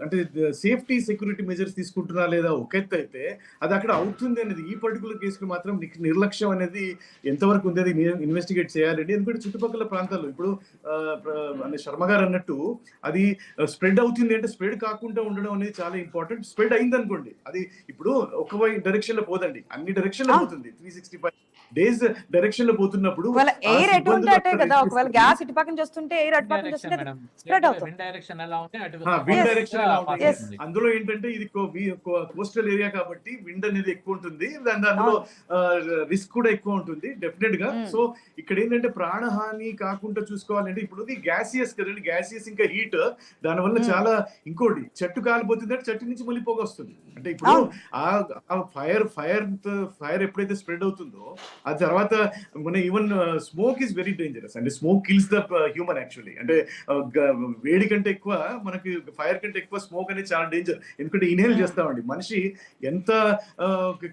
అంటే సేఫ్టీ సెక్యూరిటీ మెజర్స్ తీసుకుంటున్నా లేదా ఒక ఎత్తు అయితే, అది అక్కడ అవుతుంది అనేది ఈ పర్టికులర్ కేసులో మాత్రం నిర్లక్ష్యం అనేది ఎంతవరకు ఉంది అది ఇన్వెస్టిగేట్ చేయాలండి. ఎందుకంటే చుట్టుపక్కల ప్రాంతాల్లో ఇప్పుడు శర్మ గారు అన్నట్టు అది స్ప్రెడ్ అవుతుంది అంటే స్ప్రెడ్ కాకుండా ఉండడం అనేది చాలా ఇంపార్టెంట్. స్ప్రెడ్ అయింది అనుకోండి, అది ఇప్పుడు ఒక డైరెక్షన్ లో పోదండి, అన్ని డైరెక్షన్ లో పోతుంది. 365 డేస్ డైరెక్షన్ లో పోతున్నప్పుడు ఎయిర్ ఎటు ఉంటే అటే కదా, ఒకవేళ గ్యాస్ ఇటు పక్కన చూస్తుంటే ఎయిర్ అటు పక్కన చూస్తుంటే స్ప్రెడ్ అవుతుంది. డైరెక్షన్ ఎలా ఉంటే అటు డైరెక్షన్ ఎలా ఉంటుంది. అందులో ఏంటంటే ఇది కోస్టల్ ఏరియా కాబట్టి విండ్ అనేది ఎక్కువ ఉంటుంది, దానిలో రిస్క్ కూడా ఎక్కువ ఉంటుంది డెఫినెట్ గా. సో ఇక్కడ ఏంటంటే ప్రాణహాని కాకుండా చూసుకోవాలంటే ఇప్పుడు ఇది గ్యాసియస్ కదండి, గ్యాసియస్ ఇంకా హీట్, దానివల్ల చాలా ఇంకోటి చెట్టు కాలిపోతుంది అంటే చెట్టు నుంచి మళ్ళీ పొగ వస్తుంది. అంటే ఇప్పుడు ఆ ఫైర్ ఎప్పుడైతే స్ప్రెడ్ అవుతుందో ఆ తర్వాత మన even smoke is very dangerous. అంటే smoke kills the human actually. అంటే వేడి కంటే ఎక్కువ మనకి ఫైర్ కంటే ఎక్కువ స్మోక్ అనేది చాలా డేంజర్. ఎందుకంటే ఇన్హేల్ చేస్తామండి. మనిషి ఎంత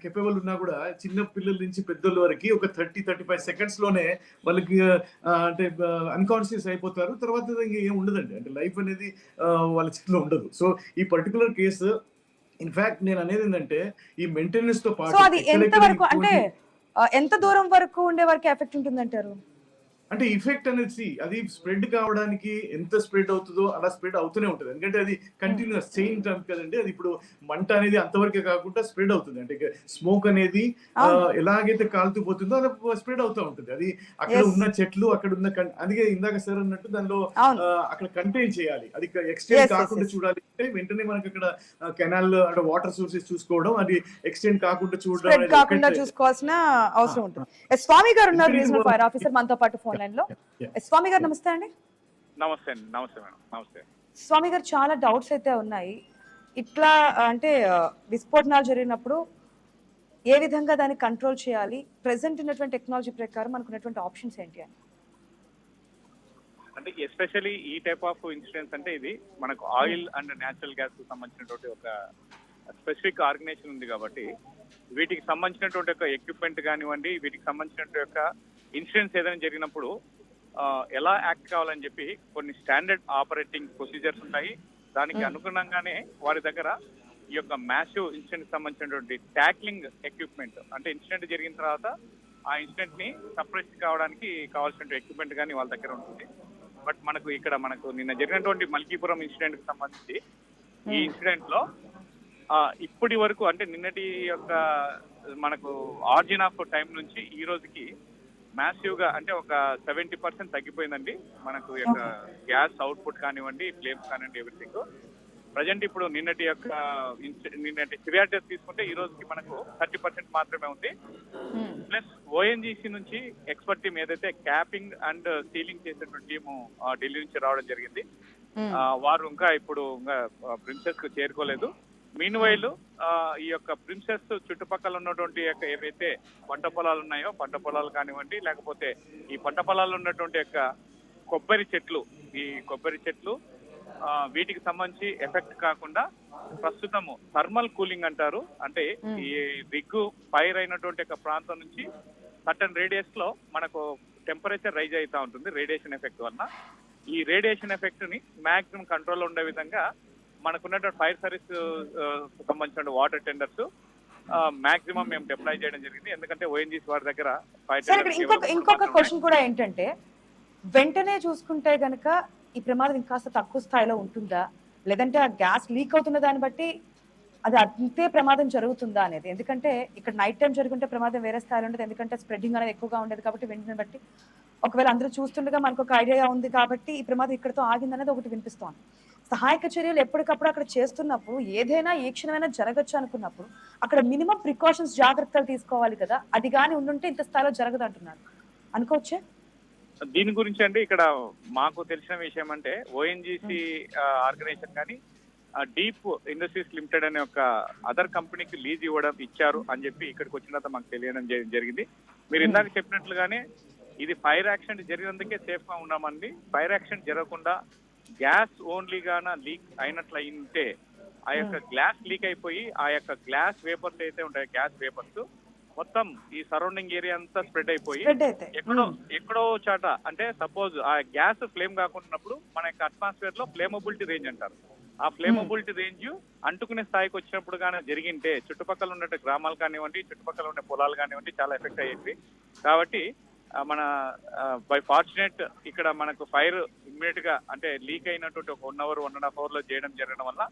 కెపబుల్ ఉన్నా కూడా చిన్న పిల్లల నుంచి పెద్దోళ్ళ వరకు ఒక 30-35 సెకండ్స్ లోనే వాళ్ళకి అంటే అన్కాన్షియస్ అయిపోతారు. తర్వాత ఏం ఉండదండి, అంటే లైఫ్ అనేది వాళ్ళ చేతిలో ఉండదు. సో ఈ పర్టికులర్ కేసు ఇన్ఫాక్ట్ నేను అనేది ఏంటంటే ఈ మెయింటెనెన్స్ తో పాటు అది ఎంత వరకు అంటే ఎంత దూరం వరకు ఉండే వరకు ఎఫెక్ట్ ఉంటుందంటారు? అంటే ఇఫెక్ట్ అనేది అది స్ప్రెడ్ కావడానికి ఎంత స్ప్రెడ్ అవుతుందో అలా స్ప్రెడ్ అవుతూనే ఉంటుంది. ఎందుకంటే అది కంటిన్యూస్ చైన్ టర్మ్ కదండి. అది ఇప్పుడు మంట అనేది అంతవరకే కాకుండా స్ప్రెడ్ అవుతుంది. అంటే స్మోక్ అనేది ఎలాగైతే కాలుతూ పోతుందో అలా స్ప్రెడ్ అవుతూ ఉంటుంది. అది అక్కడ ఉన్న చెట్లు, అక్కడ ఉన్న అందుకే ఇందాక సార్ అన్నట్టు దానిలో అక్కడ కంటైన్ చేయాలి, అది ఎక్స్టెండ్ కాకుండా చూడాలి అంటే వెంటనే మనకి అక్కడ కెనాల్ అంటే వాటర్ సోర్సెస్ చూసుకోవడం, అది ఎక్స్టెండ్ కాకుండా చూడడం చూసుకోవాల్సిన అవసరం ఉంటుంది. స్వామి గారు ఉన్నారు, రీజనల్ ఫైర్ ఆఫీసర్, మనతో పాటు ఫోన్ లైన్ లో. స్వామి గారు నమస్తే అండి. నమస్తే అండి. నమస్తే మేడం. నమస్తే స్వామి గారు, చాలా డౌట్స్ అయితే ఉన్నాయి. ఇట్లా అంటే విస్ఫోటనాలు జరిగినప్పుడు ఏ విధంగా దాన్ని కంట్రోల్ చేయాలి, ప్రెసెంట్ ఉన్నటువంటి టెక్నాలజీ ప్రకారం మనకు ఉన్నటువంటి ఆప్షన్స్ ఏంటి అని? అంటే ఎస్పెషల్లీ ఈ టైప్ ఆఫ్ ఇన్సిడెంట్స్ అంటే ఇది మనకు ఆయిల్ అండ్ న్యాచురల్ గ్యాస్ కు సంబంధించినటువంటి ఒక స్పెసిఫిక్ ఆర్గనైజేషన్ ఉంది కాబట్టి వీటికి సంబంధించినటువంటి ఒక ఎక్విప్మెంట్ కానివ్వండి, వీటికి సంబంధించినటువంటి యొక్క ఇన్సిడెంట్స్ ఏదైనా జరిగినప్పుడు ఎలా యాక్ట్ కావాలని చెప్పి కొన్ని స్టాండర్డ్ ఆపరేటింగ్ ప్రొసీజర్స్ ఉంటాయి. దానికి అనుగుణంగానే వారి దగ్గర ఈ యొక్క మ్యాసివ్ ఇన్సిడెంట్ సంబంధించినటువంటి ట్యాక్లింగ్ ఎక్విప్మెంట్, అంటే ఇన్సిడెంట్ జరిగిన తర్వాత ఆ ఇన్సిడెంట్ ని సప్రెస్ కావడానికి కావాల్సిన ఎక్విప్మెంట్ కానీ వాళ్ళ దగ్గర ఉంటుంది. బట్ మనకు నిన్న జరిగినటువంటి మల్కీపురం ఇన్సిడెంట్ కి సంబంధించి ఈ ఇన్సిడెంట్ లో ఇప్పటి వరకు అంటే నిన్నటి యొక్క మనకు ఆరిజిన్ ఆఫ్ టైం నుంచి ఈ రోజుకి మ్యాసివ్ గా అంటే ఒక 70% తగ్గిపోయిందండి మనకు యొక్క గ్యాస్ అవుట్పుట్ కానివ్వండి, ఫ్లేమ్స్ కానివ్వండి, ఎవ్రీథింగ్. ప్రజెంట్ ఇప్పుడు నిన్నటి సివియారిటీ తీసుకుంటే ఈ రోజుకి మనకు 30% మాత్రమే ఉంది. ప్లస్ ఓఎన్జీసీ నుంచి ఎక్స్పర్ట్ టీమ్ ఏదైతే క్యాపింగ్ అండ్ సీలింగ్ చేసేటువంటి టీము ఢిల్లీ నుంచి రావడం జరిగింది. వారు ఇంకా ప్రిన్సెస్ కు చేరుకోలేదు. మీన్ వైల్ ఈ యొక్క ప్రిన్సెస్ చుట్టుపక్కల ఉన్నటువంటి యొక్క ఏవైతే పంట పొలాలు ఉన్నాయో, పంట పొలాలు కానివ్వండి, లేకపోతే ఈ పంట పొలాల్లో ఉన్నటువంటి యొక్క కొబ్బరి చెట్లు వీటికి సంబంధించి ఎఫెక్ట్ కాకుండా ప్రస్తుతము థర్మల్ కూలింగ్ అంటారు. అంటే ఈ రిగ్గు ఫైర్ అయినటువంటి యొక్క ప్రాంతం నుంచి సర్టన్ రేడియస్ లో మనకు టెంపరేచర్ రైజ్ అవుతా ఉంటుంది రేడియేషన్ ఎఫెక్ట్ వలన. ఈ రేడియేషన్ ఎఫెక్ట్ ని మాక్సిమం కంట్రోల్ ఉండే విధంగా మనకున్నటువంటి ఫైర్ సర్వీస్ సంబంధించిన వాటర్ టెండర్స్ మాక్సిమం మేము డిప్లాయ్ చేయడం జరిగింది. ఎందుకంటే ఓఎన్జీసీ వారి దగ్గర ఇంకొక క్వశ్చన్ కూడా ఏంటంటే, వెంటనే చూసుకుంటే గనక ఈ ప్రమాదం ఇంకాస్త తక్కువ స్థాయిలో ఉంటుందా, లేదంటే ఆ గ్యాస్ లీక్ అవుతున్న దాన్ని బట్టి అది అంతే ప్రమాదం జరుగుతుందా అనేది? ఎందుకంటే ఇక్కడ నైట్ టైం జరుగుంటే ప్రమాదం వేరే స్థాయిలో ఉండదు, ఎందుకంటే స్ప్రెడ్డింగ్ అనేది ఎక్కువగా ఉండేది కాబట్టి వెంటనే బట్టి ఒకవేళ అందరూ చూస్తుండగా మనకు ఒక ఐడియా ఉంది కాబట్టి ఈ ప్రమాదం ఇక్కడతో ఆగిందనేది ఒకటి వినిపిస్తోంది. సహాయక చర్యలు ఎప్పటికప్పుడు అక్కడ చేస్తున్నప్పుడు ఏదైనా ఏ క్షణమైనా జరగచ్చు అనుకున్నప్పుడు అక్కడ మినిమం ప్రికాషన్స్ జాగ్రత్తలు తీసుకోవాలి కదా. అది కానీ ఉండుంటే ఇంత స్థాయిలో జరగదు అంటున్నారు, అనుకోవచ్చే? దీని గురించి అంటే ఇక్కడ మాకు తెలిసిన విషయం అంటే ఓఎన్జీసీ ఆర్గనైజేషన్ కానీ డీప్ ఇండస్ట్రీస్ లిమిటెడ్ అనే ఒక అదర్ కంపెనీకి లీజ్ ఇచ్చారు అని చెప్పి ఇక్కడికి వచ్చిన తర్వాత మాకు తెలియడం జరిగింది. మీరు ఇందాక చెప్పినట్లుగానే ఇది ఫైర్ యాక్సిడెంట్ జరిగినందుకే సేఫ్ గా ఉన్నామండి. ఫైర్ యాక్సిడెంట్ జరగకుండా గ్యాస్ ఓన్లీ గాన లీక్ అయినట్లయితే ఆ యొక్క గ్లాస్ లీక్ అయిపోయి ఆ యొక్క గ్లాస్ వేపర్స్ అయితే ఉంటాయి, గ్యాస్ వేపర్స్ మొత్తం ఈ సరౌండింగ్ ఏరియా అంతా స్ప్రెడ్ అయిపోయి ఎక్కడో చాట అంటే సపోజ్ ఆ గ్యాస్ ఫ్లేమ్ కాకుండాప్పుడు మన యొక్క అట్మాస్ఫియర్ లో ఫ్లేమబిలిటీ రేంజ్ అంటారు. ఆ ఫ్లేమబిలిటీ రేంజ్ అంటుకునే స్థాయికి వచ్చినప్పుడు కానీ జరిగింటే చుట్టుపక్కల ఉన్న గ్రామాలు కానివ్వండి, చుట్టుపక్కల ఉండే పొలాలు కానివ్వండి చాలా ఎఫెక్ట్ అయ్యేవి. కాబట్టి మన బై ఫార్చునేట్ ఇక్కడ మనకు ఫైర్ ఇమ్మీడియట్ గా అంటే లీక్ అయినటువంటి ఒక 1 అవర్ 1.5 అవర్ లో జరగడం వల్ల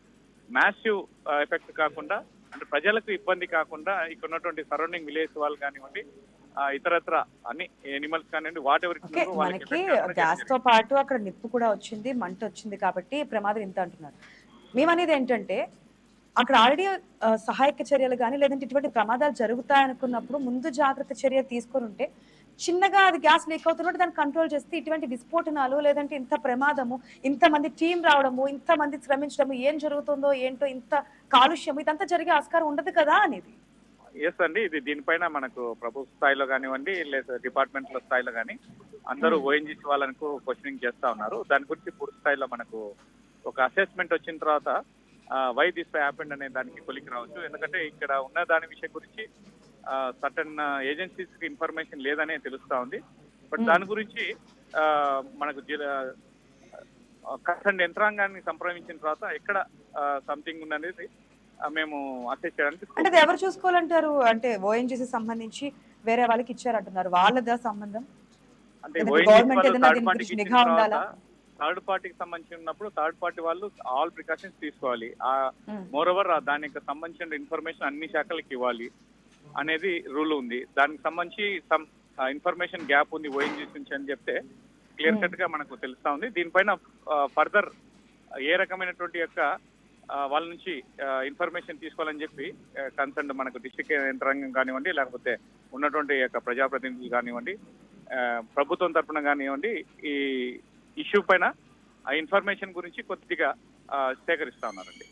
మ్యాసివ్ ఎఫెక్ట్ కాకుండా అంటే ప్రజలకు ఇబ్బంది కాకుండా ఇక్కడ ఉన్నటువంటి సరౌండింగ్ విలేజ్ వాళ్ళు కానివ్వండి, ఇతరత్ర అన్ని ఎనిమల్స్ కానివ్వండి, వాట్ ఎవర్ మనకి గ్యాస్ తో పాటు అక్కడ నిప్పు కూడా వచ్చింది, మంట వచ్చింది కాబట్టి ప్రమాదం ఇంత అంటున్నారు. మేమనేది ఏంటంటే అక్కడ ఆల్రెడీ సహాయక చర్యలు కానీ లేదంటే ఇటువంటి ప్రమాదాలు జరుగుతాయనుకున్నప్పుడు ముందు జాగ్రత్త చర్య తీసుకొని ఉంటే చిన్నగా అది గ్యాస్ లీక్ అవుతున్నట్టు దాన్ని కంట్రోల్ చేస్తే ఇటువంటి విస్ఫోటనాలు లేదంటే ఇంత ప్రమాదము, ఇంతమంది టీం రావడము, ఇంతమంది శ్రమించడము, ఏం జరుగుతుందో ఏంటో ఇంత కాలుష్యం ఇదంతా జరిగే ఆస్కారం ఉండదు కదా అనేది. ఎస్ అండి, ఇది దీనిపైన మనకు ప్రభుత్వ స్థాయిలో కానివ్వండి లేదా డిపార్ట్మెంట్ల స్థాయిలో కానీ అందరూ ఓఎన్జీసీ వాళ్ళకు క్వశ్చనింగ్ చేస్తా ఉన్నారు. దాని గురించి పూర్తి స్థాయిలో మనకు ఒక అసెస్మెంట్ వచ్చిన తర్వాత వై దిస్ హ్యాపెండ్ అనే దానికి కొలికి రావచ్చు. ఎందుకంటే ఇక్కడ ఉన్న దాని విషయం గురించి సర్టన్ ఏజెన్సీస్ కి ఇన్ఫర్మేషన్ లేదనే తెలుస్తా ఉంది. బట్ దాని గురించి మనకు కన్సర్న్ యంత్రాంగాన్ని సంప్రదించిన తర్వాత ఎక్కడ సంథింగ్ ఉందనేది మేము అసెస్ చేయడానికి. అంటే ఎవరు చూసుకోవాలంటారు? అంటే ఓఎన్జీసీ సంబంధించి వేరే వాళ్ళకి ఇచ్చారంటున్నారు, వాళ్ళదా సంబంధం? అంటే థర్డ్ పార్టీకి సంబంధించి ఉన్నప్పుడు థర్డ్ పార్టీ వాళ్ళు ఆల్ ప్రికాషన్స్ తీసుకోవాలి. మోర్ ఓవర్ దానికి సంబంధించిన ఇన్ఫర్మేషన్ అన్ని శాఖలకు ఇవ్వాలి అనేది రూల్ ఉంది. దానికి సంబంధించి సమ్ ఇన్ఫర్మేషన్ గ్యాప్ ఉంది ఓఎన్జీసీ నుంచి అని చెప్తే క్లియర్ కట్ గా మనకు తెలుస్తా ఉంది. దీనిపైన ఫర్దర్ ఏ రకమైనటువంటి యొక్క వాళ్ళ నుంచి ఇన్ఫర్మేషన్ తీసుకోవాలని చెప్పి కన్సర్న్ మనకు డిస్ట్రిక్ట్ యంత్రాంగం కానివ్వండి, లేకపోతే ఉన్నటువంటి యొక్క ప్రజాప్రతినిధులు కానివ్వండి, ప్రభుత్వం తరఫున కానివ్వండి, ఈ ఇష్యూ పైన ఆ ఇన్ఫర్మేషన్ గురించి కొద్దిగా సేకరిస్తా ఉన్నారండి.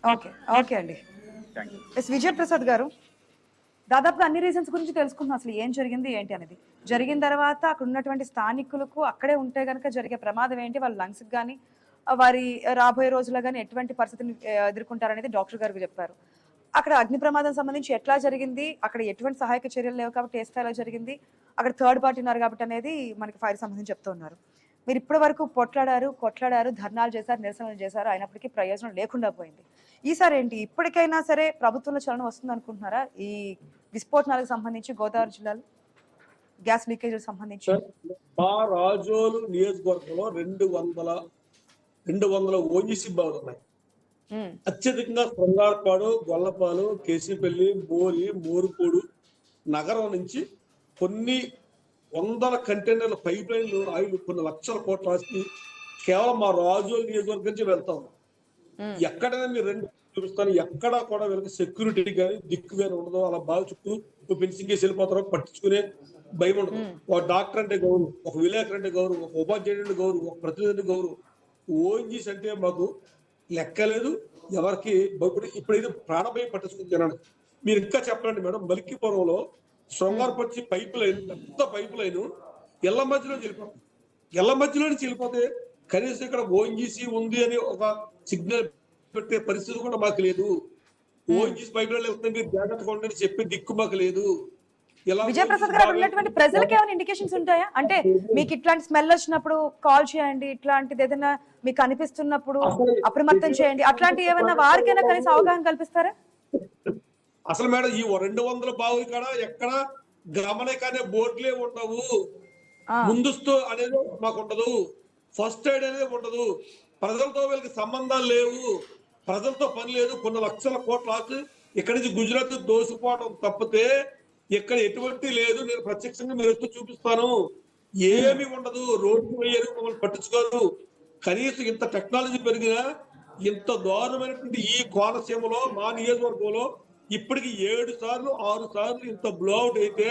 ఓకే ఓకే అండి, ఎస్ విజయ్ ప్రసాద్ గారు, దాదాపుగా అన్ని రీజన్స్ గురించి తెలుసుకుంటున్నాం. అసలు ఏం జరిగింది ఏంటి అనేది, జరిగిన తర్వాత అక్కడ ఉన్నటువంటి స్థానికులకు అక్కడే ఉంటే కనుక జరిగే ప్రమాదం ఏంటి, వాళ్ళ లంగ్స్కి కానీ వారి రాబోయే రోజుల్లో కానీ ఎటువంటి పరిస్థితిని ఎదుర్కొంటారనేది డాక్టర్ గారికి చెప్పారు. అక్కడ అగ్ని ప్రమాదం సంబంధించి ఎట్లా జరిగింది, అక్కడ ఎటువంటి సహాయక చర్యలు లేవు కాబట్టి ఏ స్థాయిలో జరిగింది, అక్కడ థర్డ్ పార్టీ ఉన్నారు కాబట్టి అనేది మనకి ఫైర్ సంబంధించి చెప్తూ ఉన్నారు. మీరు ఇప్పటి వరకు కొట్లాడారు, ధర్నాలు చేశారు, నిరసనలు చేశారు, అయినప్పటికీ ప్రయోజనం లేకుండా పోయింది. ఈసారి ఏంటి, ఇప్పటికైనా సరే ప్రభుత్వంలో చలనం వస్తుంది అనుకుంటున్నారా ఈ విస్ఫోటనాలకు సంబంధించి గోదావరి జిల్లాలో? గ్యాస్ లీకేజ్ సంబంధించి? మా రాజోలు నియోజకవర్గంలో 200 ఓఎన్జీసీ బావులు ఉన్నాయి. అత్యధికంగా శృంగారపాడు, గొల్లపాలు, కేసీపల్లి, బోరి, మోరుపూడు నగరం నుంచి కొన్ని వందల కంటైనర్ల పైప్ లైన్లు ఆయిల్ కొన్ని లక్షల కోట్ల ఆస్తి కేవలం మా రాజోలు నియోజకవర్గం నుంచి వెళ్తాం. ఎక్కడైనా మీరు రెండు చూపిస్తాను, ఎక్కడా కూడా వీళ్ళకి సెక్యూరిటీ కానీ దిక్కు కానీ ఉండదు. అలా బాగా చుట్టూ ఫెన్సింగ్ వేసి వెళ్ళిపోతారో పట్టించుకునే భయం ఉండదు. ఒక డాక్టర్ అంటే గౌరవం, ఒక విలేకరు అంటే గౌరవం, ఒక ఉపాధ్యాయుడు గౌరవం, ఒక ప్రతినిధి గౌరవం. ఓఎన్జీసీ అంటే మాకు లెక్కలేదు. ఎవరికి ఇప్పుడైతే ప్రాణభయం పట్టించుకుంటున్నాను. మీరు ఇంకా చెప్పండి మేడం, మలిక్కిపురంలో శృంగారపరిచి పైపు లైన్, పెద్ద పైపు లైన్ ఇళ్ల మధ్యలో వెళ్ళిపోతుంది. ఇళ్ల మధ్యలో నుంచి వెళ్ళిపోతే కనీసం ఇక్కడ ఓఎన్జీసీ ఉంది అని ఒక సిగ్నల్ పెట్టే పరిస్థితి కూడా మాకు లేదు. ఓఎన్జీసీ పైపు లైన్ వెళ్తుంది, మీరు జాగ్రత్తగా ఉండండి చెప్పే దిక్కు మాకు లేదు. విజయప్రసాద్ గారు ఉన్నటువంటి ప్రజలకు ఏమైనా ఇండికేషన్స్ ఉంటాయా? అంటే మీకు ఇట్లాంటి స్మెల్ వచ్చినప్పుడు కాల్ చేయండి, ఇట్లాంటిది ఏదైనా మీకు అనిపిస్తున్నప్పుడు అప్రమత్తం చేయండి, అట్లాంటివి ఏమైనా వారికైనా కనీసం అవగాహన కల్పిస్తారా? అసలు మేడం ఈ 200 బావులు కాడ ఎక్కడ గమనిక అనే బోర్డులే ఉండవు. ముందస్తు అనేది మాకు ఉండదు, ఫస్ట్ ఎయిడ్ అనేది ఉండదు. ప్రజలతో వీళ్ళకి సంబంధాలు లేవు, ప్రజలతో పని లేదు. కొన్ని లక్షల కోట్ల ఆస్తి ఇక్కడి నుంచి గుజరాత్ దోసుకుపోవడం తప్పితే ఇక్కడ ఎటువంటి లేదు. నేను ప్రత్యక్షంగా మీరు వస్తూ చూపిస్తాను. ఏమి ఉండదు, రోడ్డు వేయరు, మమ్మల్ని పట్టించుకోరు. కనీసం ఇంత టెక్నాలజీ పెరిగినా ఇంత దారుణమైనటువంటి ఈ కోనసీమలో మా నియోజకవర్గంలో ఇప్పటికి 7 సార్లు 6 సార్లు ఇంత బ్లోఅవుట్ అయితే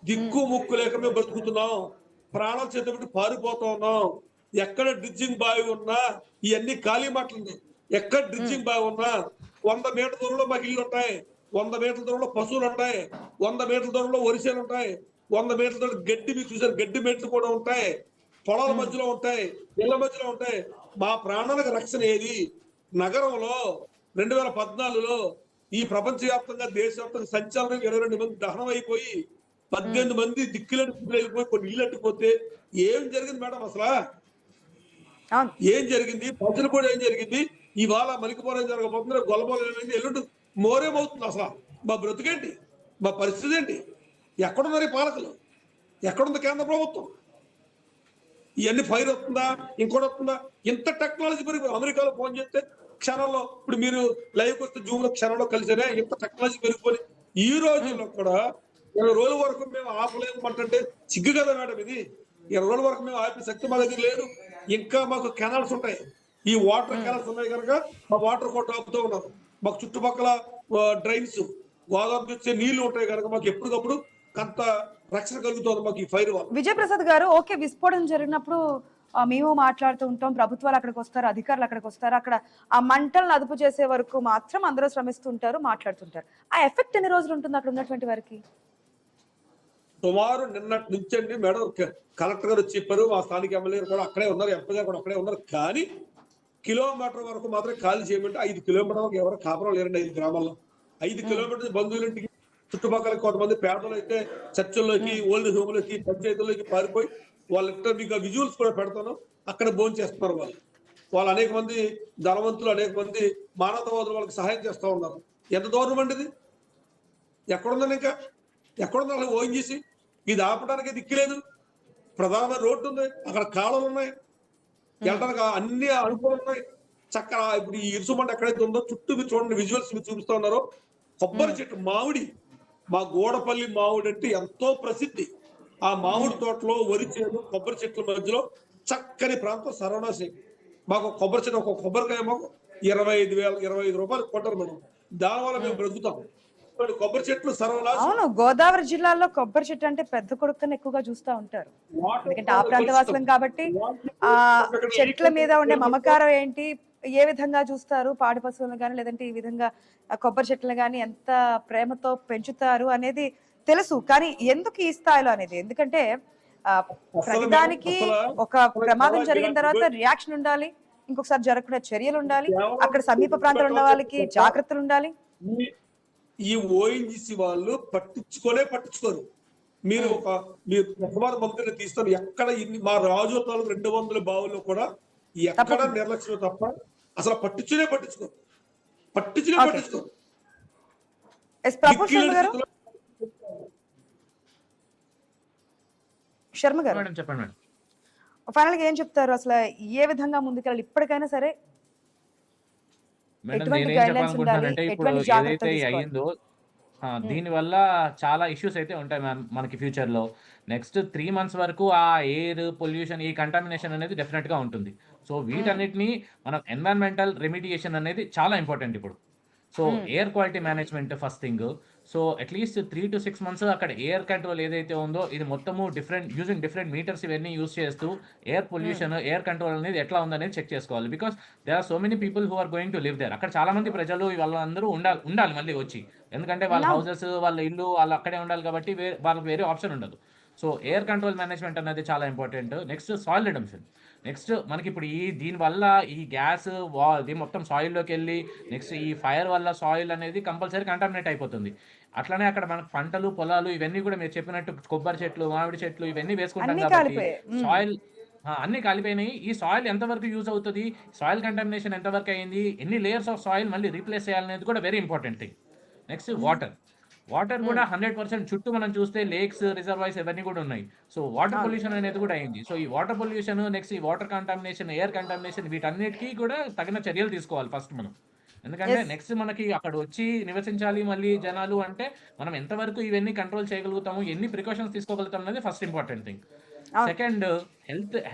దిక్కు ముక్కు లేక మేము బతుకుతున్నాం. ప్రాణాలు చేతబట్టి పారిపోతా ఉన్నాం. ఎక్కడ డ్రిడ్జింగ్ బావి ఉన్నా ఇవన్నీ ఖాళీ మాటలు. ఎక్కడ డ్రిడ్జింగ్ బావి ఉన్నా 100 మీటర్ల దూరంలో మాకు ఇల్లు ఉంటాయి, 100 మీటర్ల దూరంలో పశువులు ఉంటాయి, 100 మీటర్ల దూరంలో వరిసేలు ఉంటాయి, 100 మీటర్ల దూరం గడ్డి, మీకు చూసారు గడ్డి మేట్లు కూడా ఉంటాయి, పొలాల మధ్యలో ఉంటాయి, ఇళ్ల మధ్యలో ఉంటాయి. మా ప్రాణాలకు రక్షణ ఏది? నగరంలో 2014లో ఈ ప్రపంచవ్యాప్తంగా దేశవ్యాప్తంగా సంచలనం 22 మంది దహనం అయిపోయి 18 మంది దిక్కులేని వెళ్ళిపోయి కొన్ని ఇల్లు అట్టుకుపోతే ఏం జరిగింది మేడం? అసలు ఏం జరిగింది? ప్రజలు కూడా ఏం జరిగింది? ఇవాళ మలికిపురం జరగబోతుంది, గొల్లబోలు ఎల్లుండి మోరేమవుతుంది. అసలు మా బ్రతుకేంటి? మా పరిస్థితి ఏంటి? ఎక్కడున్నారు ఈ పాలకులు? ఎక్కడుంది కేంద్ర ప్రభుత్వం? ఇవన్నీ ఫైర్ వస్తుందా, ఇంకోటి వస్తుందా? ఇంత టెక్నాలజీ పెరిగి అమెరికాలో ఫోన్ చేస్తే క్షణంలో, ఇప్పుడు మీరు లైవ్కి వస్తే జూమ్ లో క్షణంలో కలిసేనే ఇంత టెక్నాలజీ పెరిగిపోయి ఈ రోజుల్లో కూడా 20 రోజుల వరకు మేము ఆపలేమంటే సిగ్గు కదా మేడం ఇది. 20 రోజుల వరకు మేము ఆపే శక్తి మా దగ్గర లేదు. ఇంకా మాకు కెనాల్స్ ఉంటాయి, ఈ వాటర్ కెనాల్స్ ఉన్నాయి కనుక మా వాటర్ కూడా ఆపుతూ ఉన్నారు. మాకు చుట్టుపక్కల డ్రైన్స్, గోదావరి వచ్చే నీళ్లు ఉంటాయి కనుక మాకు ఎప్పటికప్పుడు కొంత రక్షణ కలుగుతుంది మాకు ఈ ఫైర్ వల్ల. విజయప్రసాద్ గారు, ఓకే, విస్ఫోటనం జరిగినప్పుడు మేము మాట్లాడుతూ ఉంటాం, ప్రభుత్వాలు అక్కడికి వస్తారు, అధికారులు అక్కడికి వస్తారు, అక్కడ ఆ మంటలను అదుపు చేసే వరకు మాత్రం అందరూ శ్రమిస్తుంటారు, మాట్లాడుతుంటారు. ఆ ఎఫెక్ట్ ఎన్ని రోజులు ఉంటుంది అక్కడ ఉన్నటువంటి వారికి? సుమారు నిన్నటి నుంచి అండి మేడం, కలెక్టర్ గారు వచ్చి చెప్పారు, మా స్థానిక ఎమ్మెల్యే కూడా అక్కడే ఉన్నారు, ఎంపీ గారు కూడా అక్కడే ఉన్నారు. కానీ కిలోమీటర్ వరకు మాత్రం ఖాళీ చేయమంటే 5 కిలోమీటర్ వరకు ఎవరు కాపురం లేరండి. 5 గ్రామాల్లో 5 కిలోమీటర్స్ బంధువులింటికి చుట్టుపక్కల కొంతమంది పేదలు అయితే చర్చల్లోకి, ఓల్డ్ హోమ్లోకి, పంచాయతీల్లోకి పారిపోయి వాళ్ళ మీకు విజువల్స్ కూడా పెడతాను, అక్కడ భోజనం చేస్తున్నారు. వాళ్ళు అనేక మంది ధనవంతులు, అనేక మంది మానవతావాదులు వాళ్ళకి సహాయం చేస్తూ ఉన్నారు. ఎంత దూరం అండి ఇది? ఎక్కడుందని ఇంకా ఎక్కడుంది అలా ఓఎన్జీసీ? ఇది ఆపడానికి దిక్కులేదు. ప్రధాన రోడ్డు ఉంది, అక్కడ కాలువలు ఉన్నాయి, వెళ్ళడానికి అన్ని అనుకూలం ఉన్నాయి. చక్కగా ఇప్పుడు ఈ ఇరుసుమంట ఎక్కడైతే ఉందో చుట్టూ మీరు చూడండి, విజువల్స్ మీరు చూపిస్తూ ఉన్నారో. కొబ్బరి చెట్టు, మామిడి, మా గోడపల్లి మామిడి అంటే ఎంతో ప్రసిద్ధి. ఆ మామిడి తోటలో వరి చేను, కొబ్బరి చెట్ల మధ్యలో చక్కని ప్రాంతం సర్వనాశి. మాకు కొబ్బరి చెట్టు, ఒక కొబ్బరికాయ మాకు 25 రూపాయలు కొంటారు మేడం. దానివల్ల మేము బ్రతుకుతాం. కొబ్బరి చెట్లు సర్వనాశం. అవును, గోదావరి జిల్లాలో కొబ్బరి చెట్టు అంటే పెద్ద కొడుకుని ఎక్కువగా చూస్తూ ఉంటారు, ఎందుకంటే ఆ ప్రాంత వాసులం కాబట్టి. ఆ చెట్ల మీద ఉండే మమకారం ఏంటి, ఏ విధంగా చూస్తారు పాడి పశువులను కానీ, లేదంటే ఈ విధంగా కొబ్బరి చెట్లను కానీ ఎంత ప్రేమతో పెంచుతారు అనేది తెలుసు. కానీ ఎందుకు ఈ స్థాయిలో అనేది, ఎందుకంటే ప్రతిదానికి ఒక ప్రమాదం జరిగిన తర్వాత రియాక్షన్ ఉండాలి, ఇంకొకసారి జరగకుండా చర్యలు ఉండాలి, అక్కడ సమీప ప్రాంతాలు ఉన్న వాళ్ళకి జాగ్రత్తలు ఉండాలి. ఈ ఓఎన్జీసీ వాళ్ళు పట్టించుకోరు. మీరు మీరు మంత్రిని తీస్తారు, ఎక్కడ మా రాజు 200 బావుల్లో కూడా ఎక్కడ నిర్లక్ష్యం తప్ప అసలు పట్టించుకోరు. శర్మ గారు మేడం చెప్పండి మేడం. ఫైనల్ గా ఏం చెప్తారు, అసలు ఏ విధంగా ముందుకెళ్ళాలి ఇప్పటికైనా సరే? మేడం ఎటువంటి నేనేం గైడ్ లైన్స్ ఉండాలి, చెప్పాలనుకుంటున్నానంటే ఇప్పుడు ఎటువంటి ఏదైతే జాగ్రత్తలు తీసుకోవాలి? అయ్యిందో దీని వల్ల చాలా ఇష్యూస్ అయితే ఉంటాయి మ్యామ్ మనకి ఫ్యూచర్లో. నెక్స్ట్ 3 months వరకు ఆ ఎయిర్ పొల్యూషన్, ఈ కంటామినేషన్ అనేది డెఫినెట్గా ఉంటుంది. సో వీటన్నిటిని మనం ఎన్విరాన్మెంటల్ రెమిడియేషన్ అనేది చాలా ఇంపార్టెంట్ ఇప్పుడు. So air quality management first thing. So at least 3 to 6 months అక్కడ ఎయిర్ కంట్రోల్ ఏదైతే ఉందో ఇది మొత్తము డిఫరెంట్ మీటర్స్ ఇవన్నీ యూస్ చేస్తూ ఎయిర్ పొల్యూషన్, ఎయిర్ కంట్రోల్ అనేది ఎట్లా ఉందనేది చెక్ చేసుకోవాలి. Because they are so many people who are going to live there. అక్కడ చాలా మంది ప్రజలు వాళ్ళందరూ ఉండాలి మళ్ళీ వచ్చి, ఎందుకంటే వాళ్ళ హౌసెస్, వాళ్ళ ఇల్లు వాళ్ళు అక్కడే ఉండాలి కాబట్టి వాళ్ళకి వేరే ఆప్షన్ ఉండదు. సో ఎయిర్ కంట్రోల్ మేనేజ్మెంట్ అనేది చాలా important. Next soil redemption. Next మనకి ఇప్పుడు దీనివల్ల ఈ గ్యాస్ ఇది మొత్తం సాయిల్లోకి వెళ్ళి నెక్స్ట్ ఈ ఫైర్ వల్ల సాయిల్ అనేది కంపల్సరీ కంటామినేట్ అయిపోతుంది. అట్లనే అక్కడ మనకు పంటలు, పొలాలు ఇవన్నీ కూడా మీరు చెప్పినట్టు కొబ్బరి చెట్లు, మామిడి చెట్లు ఇవన్నీ వేసుకుంటాం అన్ని కాబట్టి కాలిపోయాయి. సాయిల్ అన్ని కాలిపోయినాయి. ఈ సాయిల్ ఎంతవరకు యూజ్ అవుతుంది, సాయిల్ కంటామినేషన్ ఎంతవరకు అయింది, ఎన్ని లేయర్స్ ఆఫ్ సాయిల్ మళ్ళీ రీప్లేస్ చేయాలనేది కూడా very important thing. Next water కూడా 100% చుట్టూ మనం చూస్తే లేక్స్, రిజర్వాయర్స్ ఇవన్నీ కూడా ఉన్నాయి. సో వాటర్ పొల్యూషన్ అనేది కూడా అయింది. సో ఈ వాటర్ పొల్యూషన్, నెక్స్ట్ ఈ వాటర్ కంటామినేషన్, ఎయిర్ కంటామినేషన్ వీటన్నిటికీ కూడా తగిన చర్యలు తీసుకోవాలి ఫస్ట్ మనం. ఎందుకంటే నెక్స్ట్ మనకి అక్కడ వచ్చి నివసించాలి మళ్ళీ జనాలు అంటే మనం ఎంతవరకు ఇవన్నీ కంట్రోల్ చేయగలుగుతాము, ఎన్ని ప్రికాషన్స్ తీసుకోగలుగుతాం అనేది first important thing. Second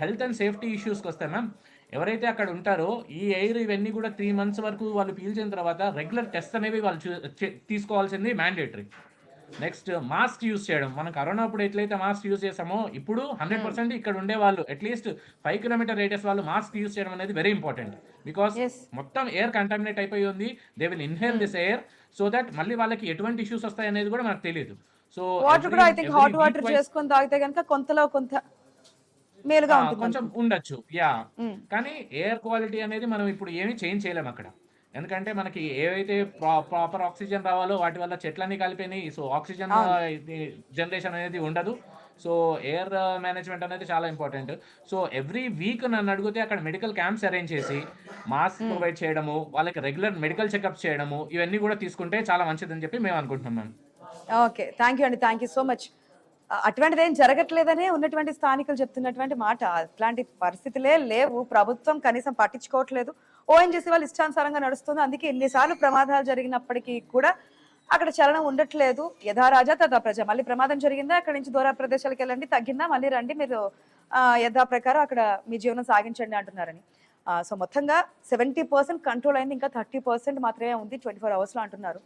health and safety ఇష్యూస్కి వస్తే మ్యామ్, ఎవరైతే అక్కడ ఉంటారో ఈ ఎయిర్ ఇవన్నీ కూడా 3 months వరకు వాళ్ళు పీల్చిన తర్వాత రెగ్యులర్ టెస్ట్ అనేవి వాళ్ళు తీసుకోవాల్సింది మ్యాండేటరీ. నెక్స్ట్ మాస్క్ యూజ్ చేయడం. మనం కరోనా అప్పుడు ఎట్లయితే మాస్క్ యూజ్ చేసామో ఇప్పుడు 100% ఇక్కడ ఉండే వాళ్ళు అట్లీస్ట్ 5 kilometer రేడియస్ వాళ్ళు మాస్క్ యూజ్ చేయడం అనేది వెరీ ఇంపార్టెంట్. బికాస్ మొత్తం ఎయిర్ కంటామినేట్ అయిపోయి ఉంది. They will inhale this air so that మళ్ళీ వాళ్ళకి ఎటువంటి ఇష్యూస్ వస్తాయి అనేది కూడా మనకు తెలియదు. సో వాటర్ కూడా ఐ థింక్ హాట్ వాటర్ చేసుకొని తాగితే కనుక కొంతలో కొంత మేలుగా ఉంటుంది. కొంచెం ఉండొచ్చు కానీ ఎయిర్ క్వాలిటీ అనేది మనం ఇప్పుడు ఏమీ చేంజ్ చేయలేము అక్కడ. ఎందుకంటే మనకి ఏవైతే ప్రాపర్ ఆక్సిజన్ రావాలో వాటి వల్ల చెట్లన్నీ కలిపినాయి. సో ఆక్సిజన్ జనరేషన్ అనేది ఉండదు. సో ఎయిర్ మేనేజ్మెంట్ అనేది చాలా ఇంపార్టెంట్. సో ఎవ్రీ వీక్ నన్ను అడిగితే అక్కడ మెడికల్ క్యాంప్స్ అరేంజ్ చేసి మాస్క్ ప్రొవైడ్ చేయడము, వాళ్ళకి రెగ్యులర్ మెడికల్ చెకప్స్ చేయడము ఇవన్నీ కూడా తీసుకుంటే చాలా మంచిదని చెప్పి మేము అనుకుంటున్నాం. ఓకే, థ్యాంక్ యూ అండి, థ్యాంక్ యూ సో మచ్. అటువంటిది ఏం జరగట్లేదనే ఉన్నటువంటి స్థానికులు చెప్తున్నటువంటి మాట. అట్లాంటి పరిస్థితులే లేవు, ప్రభుత్వం కనీసం పట్టించుకోవట్లేదు. ఓఎన్జీసీ వాళ్ళు ఇష్టానుసారంగా నడుస్తుంది. అందుకే ఎన్నిసార్లు ప్రమాదాలు జరిగినప్పటికీ కూడా అక్కడ చలనం ఉండట్లేదు. యథా రాజా తథా ప్రజ. మళ్ళీ ప్రమాదం జరిగిందా అక్కడి నుంచి దూర ప్రదేశాలకు వెళ్ళండి, తగ్గిందా మళ్ళీ రండి, మీరు యథా ప్రకారం అక్కడ మీ జీవనం సాగించండి అంటున్నారని. సో మొత్తంగా 70% కంట్రోల్ అయింది, ఇంకా 30% మాత్రమే ఉంది 24 hours లో అంటున్నారు.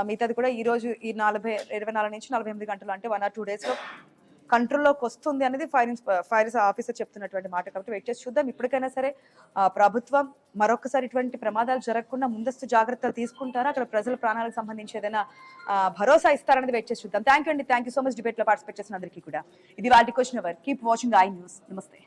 మిగతాది కూడా ఈ రోజు ఈ 24 నుంచి 48 గంటలు అంటే 1 or 2 days లో కంట్రోల్లోకి వస్తుంది అనేది ఫైర్ ఆఫీసర్ చెప్తున్నటువంటి మాట. కాబట్టి వెయిట్ చేసి చూద్దాం. ఇప్పటికైనా సరే ప్రభుత్వం మరొకసారి ఇటువంటి ప్రమాదాలు జరగకుండా ముందస్తు జాగ్రత్తలు తీసుకుంటారా, అక్కడ ప్రజల ప్రాణాలకు సంబంధించి ఏదైనా భరోసా ఇస్తారనేది వెయిట్ చేసి చూద్దాం. థ్యాంక్ యూ అండి, thank you so much debate లో పార్టిసిపేట్ చేసిన అందరికీ కూడా. ఇది వాళ్ళ question hour. Keep watching I News. నమస్తే.